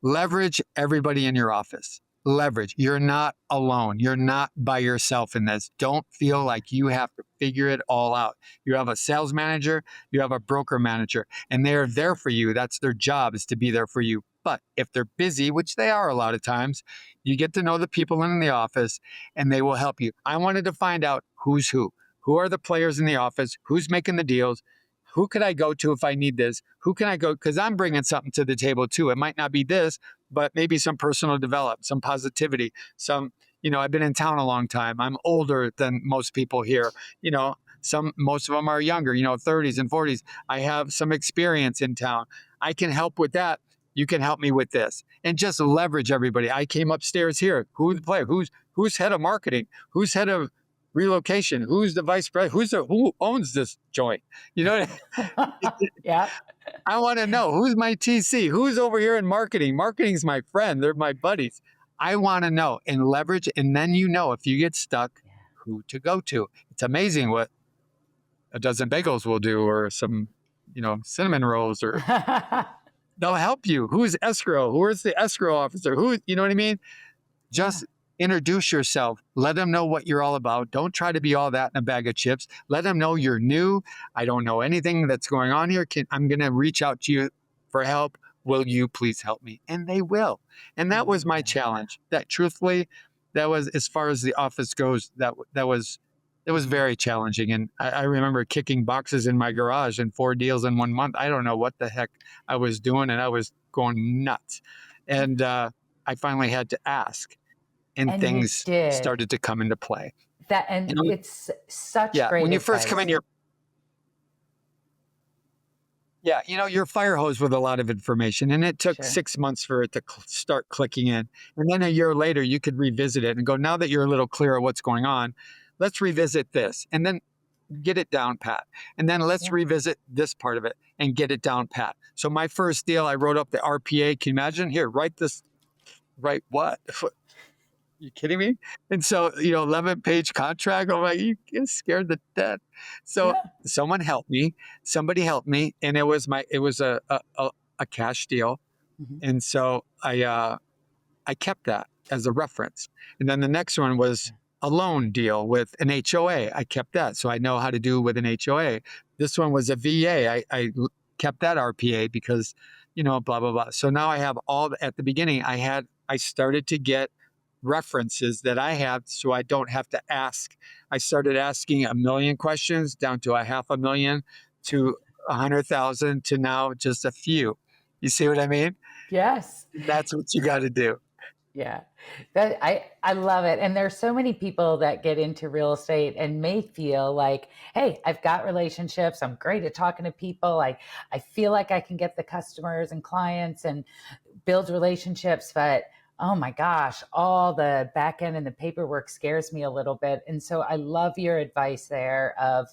Leverage everybody in your office. Leverage. You're not alone. You're not by yourself in this. Don't feel like you have to figure it all out. You have a sales manager, you have a broker manager, and they're there for you. That's their job, is to be there for you. But if they're busy, which they are a lot of times, you get to know the people in the office and they will help you. I wanted to find out who's who. Who are the players in the office? Who's making the deals? Who could I go to if I need this? Who can I go? Because I'm bringing something to the table too. It might not be this, but maybe some personal development, some positivity, some, I've been in town a long time. I'm older than most people here. Most of them are younger, 30s and 40s. I have some experience in town. I can help with that. You can help me with this, and just leverage everybody. I came upstairs here. Who's the player? Who's head of marketing? Who's head of relocation? Who's the vice president? Who owns this joint? You know, Yeah. I want to know who's my TC, who's over here in marketing. Marketing's my friend. They're my buddies. I want to know and leverage. And then, if you get stuck, who to go to. It's amazing what a dozen bagels will do, or some, cinnamon rolls, or they'll help you. Who's escrow? Where's the escrow officer? Who, you know what I mean? Just introduce yourself. Let them know what you're all about. Don't try to be all that in a bag of chips. Let them know you're new. I don't know anything that's going on here. I'm going to reach out to you for help. Will you please help me? And they will. And that was my challenge. That truthfully, that was, as far as the office goes, it was very challenging. And I remember kicking boxes in my garage and 4 deals in 1 month. I don't know what the heck I was doing, and I was going nuts. And I finally had to ask. And things started to come into play. It's such great when you advice. first come in, you're fire hosed with a lot of information, and it took 6 months for it to start clicking in. And then a year later, you could revisit it and go, now that you're a little clear of what's going on, let's revisit this, and then get it down pat. And then let's revisit this part of it and get it down pat. So my first deal, I wrote up the RPA. Can you imagine? Here, write this. Write what? You kidding me? And so, 11-page contract. I'm like, you get scared to death. So somebody helped me, and it was a cash deal. Mm-hmm. And so I kept that as a reference. And then the next one was a loan deal with an HOA. I kept that, so I know how to do with an HOA. This one was a VA. I kept that RPA because, blah, blah, blah. So now I have at the beginning, I started to get references that I have, so I don't have to ask. I started asking 1 million questions, down to 500,000, to 100,000, to now just a few. You see what I mean? Yes. That's what you got to do. Yeah, I love it. And there's so many people that get into real estate and may feel like, hey, I've got relationships. I'm great at talking to people. I feel like I can get the customers and clients and build relationships, but oh my gosh, all the back end and the paperwork scares me a little bit. And so I love your advice there of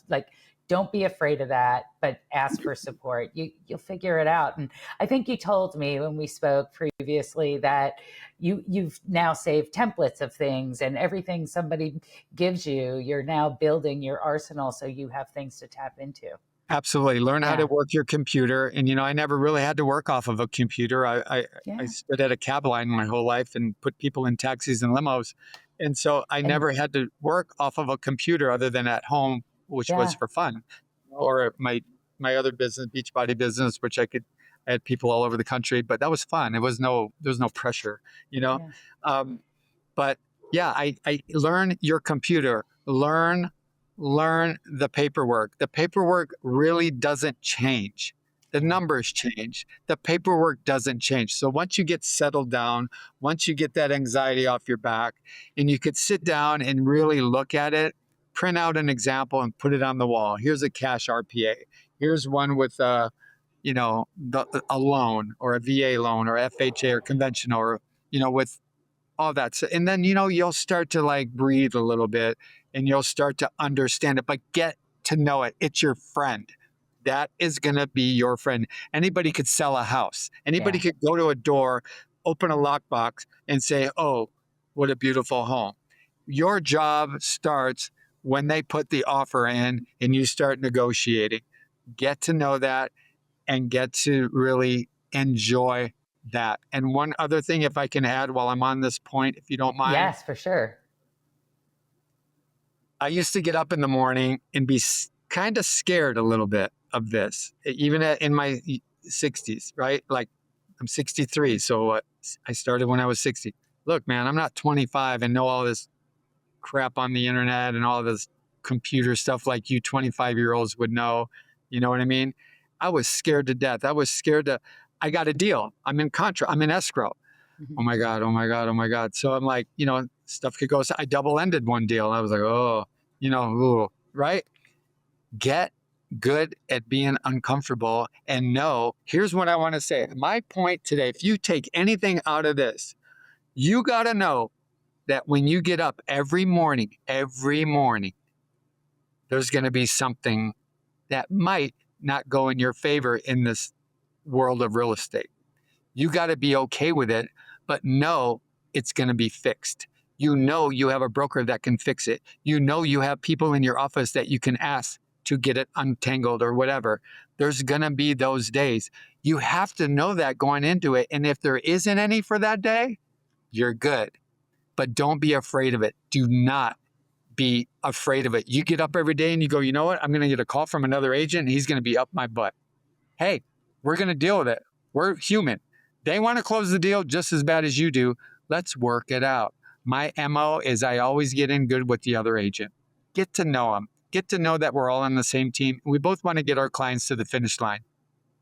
don't be afraid of that, but ask for support. You'll figure it out. And I think you told me when we spoke previously that you've now saved templates of things, and everything somebody gives you, you're now building your arsenal so you have things to tap into. Absolutely. Learn how to work your computer. And, I never really had to work off of a computer. I stood at a cab line my whole life and put people in taxis and limos. And so I never had to work off of a computer other than at home, which was for fun. Or my other business, Beachbody business, which I had people all over the country, but that was fun. There was no pressure, But I learn your computer, learn the paperwork. The paperwork really doesn't change. The numbers change. The paperwork doesn't change. So once you get settled down, once you get that anxiety off your back, and you could sit down and really look at it, print out an example and put it on the wall. Here's a cash RPA. Here's one with a loan, or a VA loan, or FHA, or conventional, or, with all that. So, and then, you'll start to breathe a little bit, and you'll start to understand it, but get to know it. It's your friend. That is going to be your friend. Anybody could sell a house. Anybody could go to a door, open a lockbox, and say, oh, what a beautiful home. Your job starts when they put the offer in and you start negotiating. Get to know that and get to really enjoy that. And one other thing, if I can add while I'm on this point, if you don't mind. Yes, for sure. I used to get up in the morning and be kind of scared a little bit of this, even in my 60s, right? I'm 63, so I started when I was 60. Look, man, I'm not 25 and know all this crap on the internet and all this computer stuff like you 25-year-olds would know. You know what I mean? I was scared to death. I got a deal. I'm in escrow. Mm-hmm. Oh my God. So I'm like, stuff could go. I double-ended one deal. I was like, oh, ooh, right? Get good at being uncomfortable and know, here's what I want to say. My point today, if you take anything out of this, you got to know that when you get up every morning, there's going to be something that might not go in your favor in this world of real estate. You got to be okay with it, but know it's going to be fixed. You have a broker that can fix it. You have people in your office that you can ask to get it untangled or whatever. There's going to be those days. You have to know that going into it. And if there isn't any for that day, you're good. But don't be afraid of it. Do not be afraid of it. You get up every day and you go, you know what? I'm going to get a call from another agent and he's going to be up my butt. Hey, we're going to deal with it. We're human. They want to close the deal just as bad as you do. Let's work it out. My MO is I always get in good with the other agent. Get to know them. Get to know that we're all on the same team. We both want to get our clients to the finish line.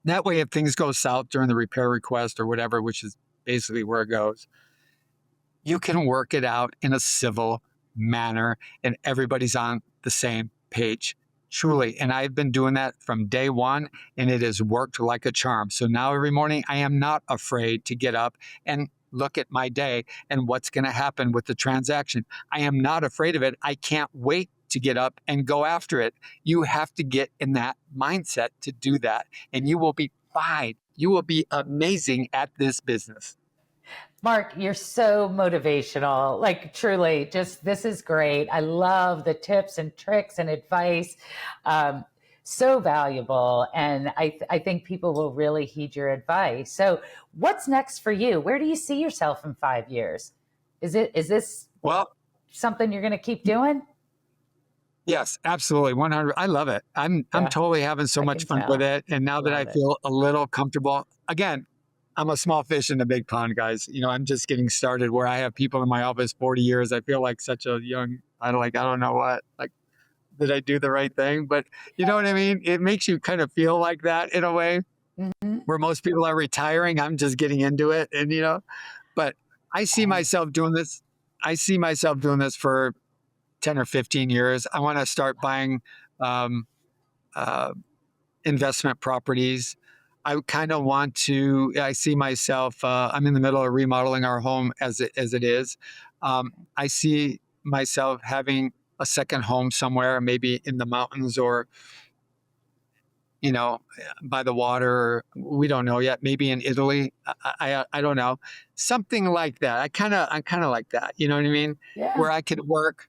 That way, if things go south during the repair request or whatever, which is basically where it goes, you can work it out in a civil manner and everybody's on the same page. Truly. And I've been doing that from day one and it has worked like a charm. So now every morning I am not afraid to get up and look at my day and what's going to happen with the transaction. I am not afraid of it. I can't wait to get up and go after it. You have to get in that mindset to do that and you will be fine. You will be amazing at this business. Marc, you're so motivational. Like truly, just this is great. I love the tips and tricks and advice. So valuable. And I think people will really heed your advice. So what's next for you? Where do you see yourself in 5 years? Is this something you're going to keep doing? Yes, absolutely. 100. I love it. I'm totally having so much fun with it. And now that I feel a little comfortable, again, I'm a small fish in a big pond, guys. I'm just getting started where I have people in my office 40 years. I feel like such a young, I don't know what, like, did I do the right thing? But you know what I mean? It makes you kind of feel like that in a way where most people are retiring. I'm just getting into it. And, but I see myself doing this. I see myself doing this for 10 or 15 years. I want to start buying investment properties. I kind of want to, I see myself, I'm in the middle of remodeling our home as it is. I see myself having a second home somewhere, maybe in the mountains or, by the water. We don't know yet. Maybe in Italy. I don't know. Something like that. I'm kind of like that. You know what I mean? Yeah. Where I could work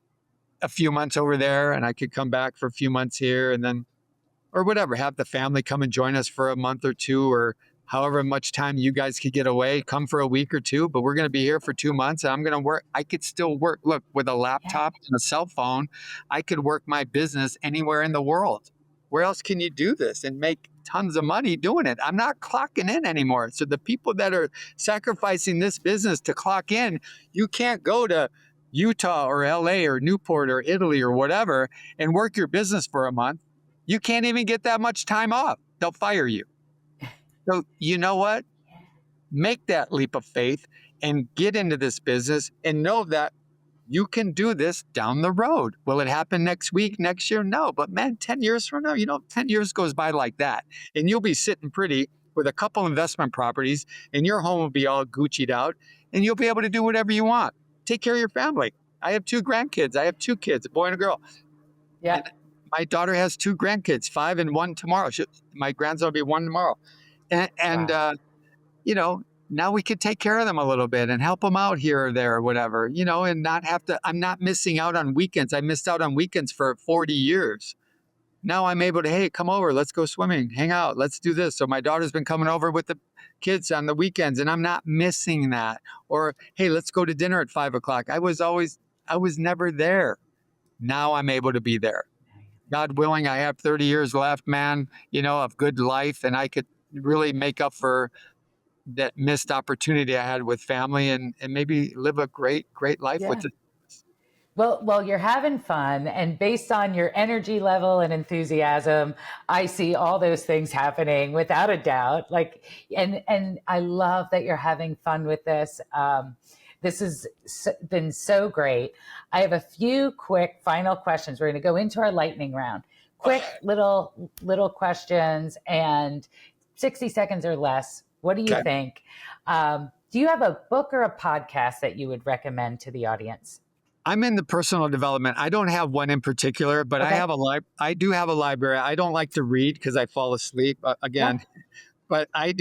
a few months over there and I could come back for a few months here and then, or whatever, have the family come and join us for a month or two or however much time you guys could get away, come for a week or two, but we're going to be here for 2 months and I'm going to work. I could still work. Look, with a laptop and a cell phone, I could work my business anywhere in the world. Where else can you do this and make tons of money doing it? I'm not clocking in anymore. So the people that are sacrificing this business to clock in, you can't go to Utah or LA or Newport or Italy or whatever and work your business for a month. You can't even get that much time off. They'll fire you. So you know what? Make that leap of faith and get into this business and know that you can do this down the road. Will it happen next week, next year? No, but man, 10 years from now, 10 years goes by like that. And you'll be sitting pretty with a couple investment properties and your home will be all Gucci'd out and you'll be able to do whatever you want. Take care of your family. I have 2 grandkids. I have 2 kids, a boy and a girl. Yeah. And my daughter has 2 grandkids, 5 and 1 tomorrow. My grandson will be 1 tomorrow. And wow. Now we could take care of them a little bit and help them out here or there or whatever, and not have to, I'm not missing out on weekends. I missed out on weekends for 40 years. Now I'm able to, hey, come over, let's go swimming, hang out, let's do this. So my daughter's been coming over with the kids on the weekends and I'm not missing that. Or, hey, let's go to dinner at 5 o'clock. I was never there. Now I'm able to be there. God willing, I have 30 years left, man, of good life. And I could really make up for that missed opportunity I had with family and maybe live a great life with it. Well, you're having fun, and based on your energy level and enthusiasm, I see all those things happening without a doubt. And I love that you're having fun with this. This has been so great. I have a few quick final questions. We're going to go into our lightning round. Quick little questions, and 60 seconds or less. What do you Okay. think? Do you have a book or a podcast that you would recommend to the audience? I'm in the personal development. I don't have one in particular, but Okay. I do have a library. I don't like to read because I fall asleep again, but I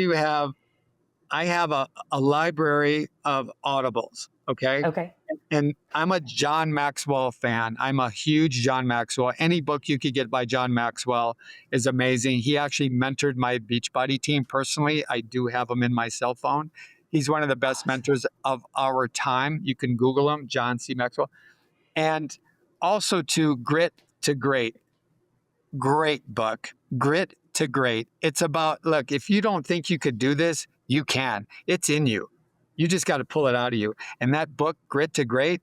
have a library of audibles. Okay. Okay. And I'm a John Maxwell fan. I'm a huge John Maxwell. Any book you could get by John Maxwell is amazing. He actually mentored my Beachbody team personally. I do have him in my cell phone. He's one of the best mentors of our time. You can Google him, John C. Maxwell. And also to Grit to Great. Great book. Grit to Great. It's about, look, if you don't think you could do this, you can. It's in you. You just got to pull it out of you. And that book, Grit to Great,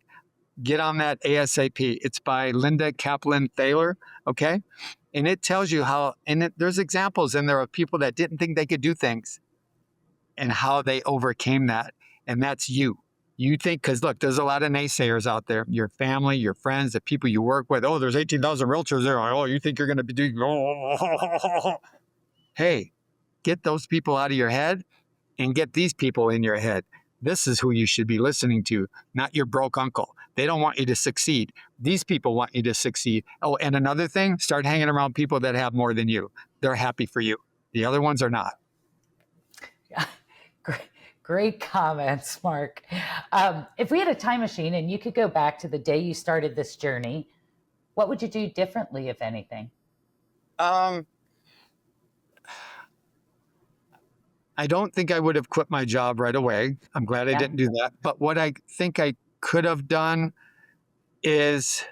get on that ASAP. It's by Linda Kaplan Thaler. Okay. And it tells you how, there's examples in there of people that didn't think they could do things and how they overcame that. And that's you. You think, because look, there's a lot of naysayers out there. Your family, your friends, the people you work with. Oh, there's 18,000 realtors there. Oh, you think you're going to be doing. Hey, get those people out of your head and get these people in your head. This is who you should be listening to, not your broke uncle. They don't want you to succeed. These people want you to succeed. Oh, and another thing, start hanging around people that have more than you. They're happy for you. The other ones are not. Great comments, Mark. If we had a time machine and you could go back to the day you started this journey, what would you do differently, if anything? I don't think I would have quit my job right away. I'm glad I didn't do that. But what I think I could have done is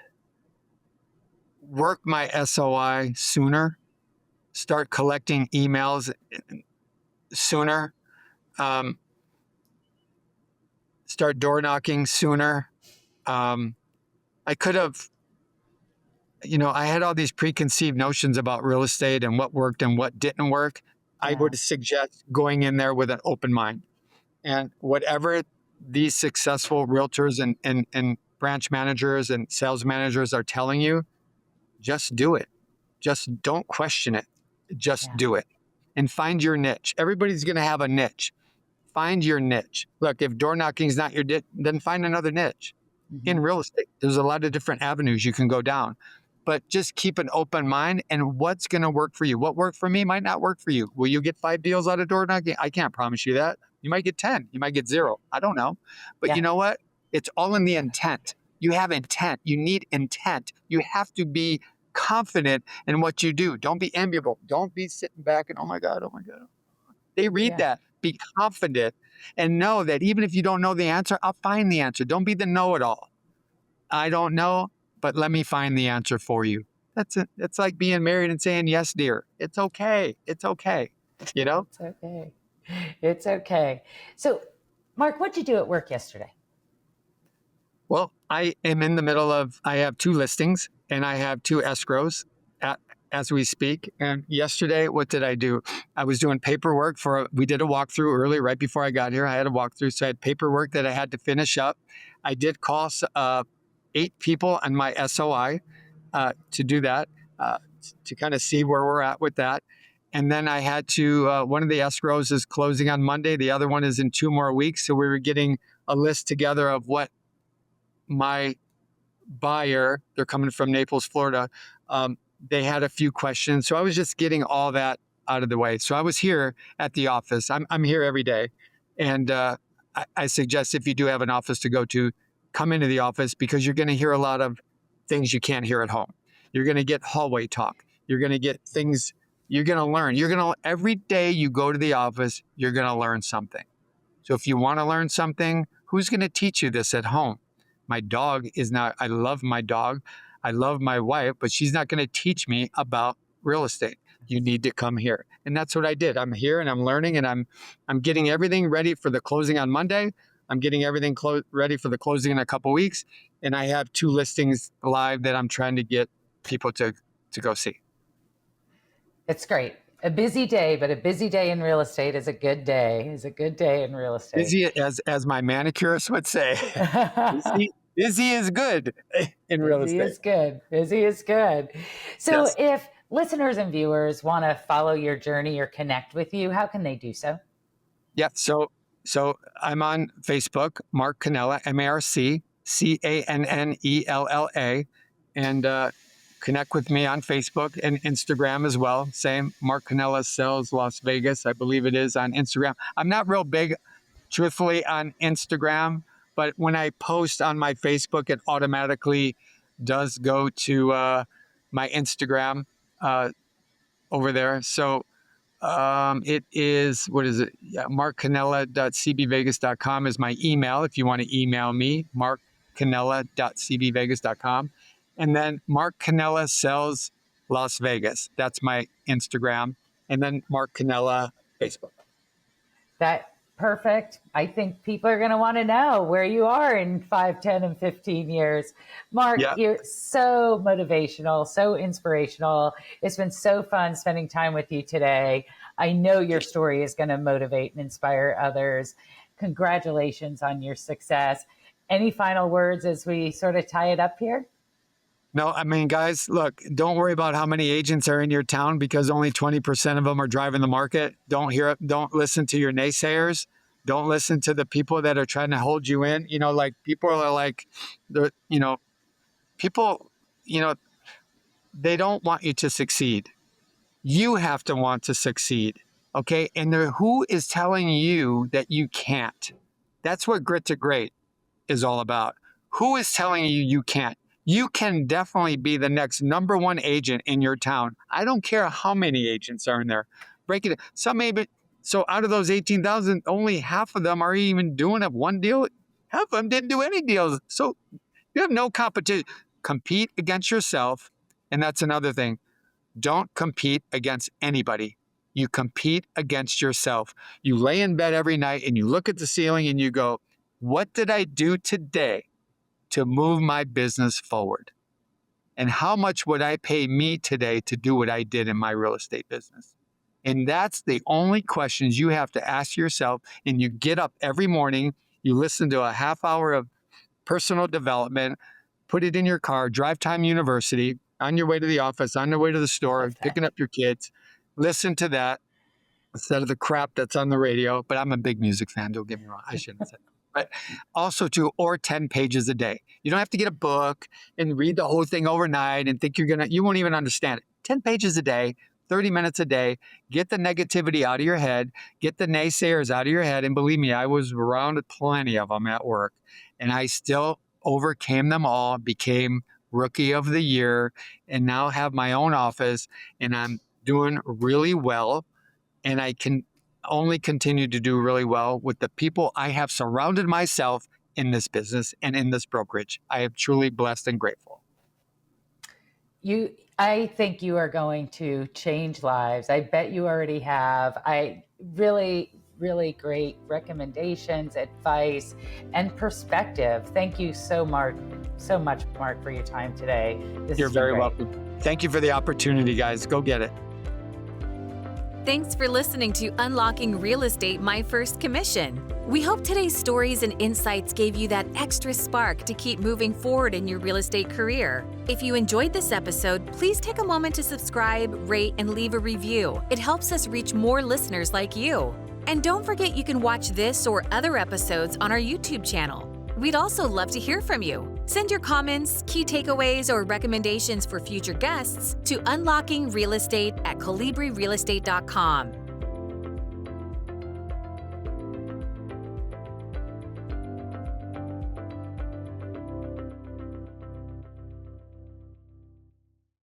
work my SOI sooner, start collecting emails sooner, start door knocking sooner. I could have, I had all these preconceived notions about real estate and what worked and what didn't work. Yeah. I would suggest going in there with an open mind. And whatever these successful realtors and branch managers and sales managers are telling you, just do it. Just don't question it. Just do it. And find your niche. Everybody's going to have a niche. Find your niche. Look, if door knocking is not your niche, then find another niche. Mm-hmm. In real estate, there's a lot of different avenues you can go down. But just keep an open mind, and what's going to work for you. What worked for me might not work for you. Will you get 5 deals out of door knocking? I can't promise you that. You might get 10. You might get 0. I don't know. But you know what? It's all in the intent. You have intent. You need intent. You have to be confident in what you do. Don't be amiable. Don't be sitting back and, oh my God. They read that. Be confident and know that even if you don't know the answer, I'll find the answer. Don't be the know-it-all. I don't know, but let me find the answer for you. That's it. It's like being married and saying, yes, dear. It's okay. It's okay. It's okay. It's okay. So, Mark, what'd you do at work yesterday? Well, I am in the middle of, I have 2 listings and I have 2 escrows as we speak. And yesterday, what did I do? I was doing paperwork we did a walkthrough early, right before I got here. I had a walkthrough, so I had paperwork that I had to finish up. I did call 8 people on my SOI to do that, to kind of see where we're at with that. And then I had to, one of the escrows is closing on Monday. The other one is in 2 more weeks. So we were getting a list together of what my buyer, they're coming from Naples, Florida, they had a few questions. So I was just getting all that out of the way. So I was here at the office. I'm here every day. And I suggest if you do have an office to go to, come into the office, because you're going to hear a lot of things you can't hear at home. You're going to get hallway talk. You're going to get things you're going to learn. Every day you go to the office, you're going to learn something. So if you want to learn something, who's going to teach you this at home? My dog is not, I love my dog. I love my wife, but she's not going to teach me about real estate. You need to come here. And that's what I did. I'm here and I'm learning, and I'm getting everything ready for the closing on Monday. I'm getting everything ready for the closing in a couple weeks. And I have 2 listings live that I'm trying to get people to go see. It's great. A busy day, but a busy day in real estate is a good day. Is a good day in real estate. Busy, as my manicurist would say, busy is good in real Busy estate. is good. Busy is good. So Yes. if listeners and viewers want to follow your journey or connect with you, how can they do so? Yeah. So I'm on Facebook, Marc Cannella, MarcCannella, and connect with me on Facebook and Instagram as well. Same, Marc Cannella Sells Las Vegas. I believe it is on Instagram. I'm not real big, truthfully, on Instagram, but when I post on my Facebook, it automatically does go to my Instagram over there. So it is, what is it? Yeah, markcannella.cbvegas.com is my email if you want to email me, markcannella.cbvegas.com. And then Marc Cannella Sells Las Vegas. That's my Instagram. And then Marc Cannella Facebook. That perfect. I think people are going to want to know where you are in 5, 10, and 15 years. Marc, Yeah. you're so motivational, so inspirational. It's been so fun spending time with you today. I know your story is going to motivate and inspire others. Congratulations on your success. Any final words as we sort of tie it up here? No, I mean, guys, look, don't worry about how many agents are in your town because only 20% of them are driving the market. Don't listen to your naysayers. Don't listen to the people that are trying to hold you in. Like people are like, people, they don't want you to succeed. You have to want to succeed. Okay. And who is telling you that you can't? That's what Grit to Great is all about. Who is telling you you can't? You can definitely be the next number one agent in your town. I don't care how many agents are in there. Break it. So out of those 18,000, only half of them are even doing one deal. Half of them didn't do any deals. So you have no competition. Compete against yourself. And that's another thing. Don't compete against anybody. You compete against yourself. You lay in bed every night and you look at the ceiling and you go, what did I do today to move my business forward? And how much would I pay me today to do what I did in my real estate business? And that's the only questions you have to ask yourself. And you get up every morning, you listen to a half hour of personal development, put it in your car, Drive Time University, on your way to the office, on your way to the store, picking up your kids. Listen to that instead of the crap that's on the radio. But I'm a big music fan, don't get me wrong. I shouldn't say that. But also 10 pages a day. You don't have to get a book and read the whole thing overnight and think you won't even understand it. 10 pages a day, 30 minutes a day, get the negativity out of your head, get the naysayers out of your head. And believe me, I was around plenty of them at work and I still overcame them all, became Rookie of the Year, and now have my own office and I'm doing really well. And I can only continue to do really well with the people I have surrounded myself in this business and in this brokerage. I am truly blessed and grateful. I think you are going to change lives. I bet you already have. Really great recommendations, advice, and perspective. Thank you so much, Marc, for your time today. You're very welcome. Thank you for the opportunity, guys. Go get it. Thanks for listening to Unlocking Real Estate, My First Commission. We hope today's stories and insights gave you that extra spark to keep moving forward in your real estate career. If you enjoyed this episode, please take a moment to subscribe, rate, and leave a review. It helps us reach more listeners like you. And don't forget you can watch this or other episodes on our YouTube channel. We'd also love to hear from you. Send your comments, key takeaways, or recommendations for future guests to unlockingrealestate@colibrirealestate.com.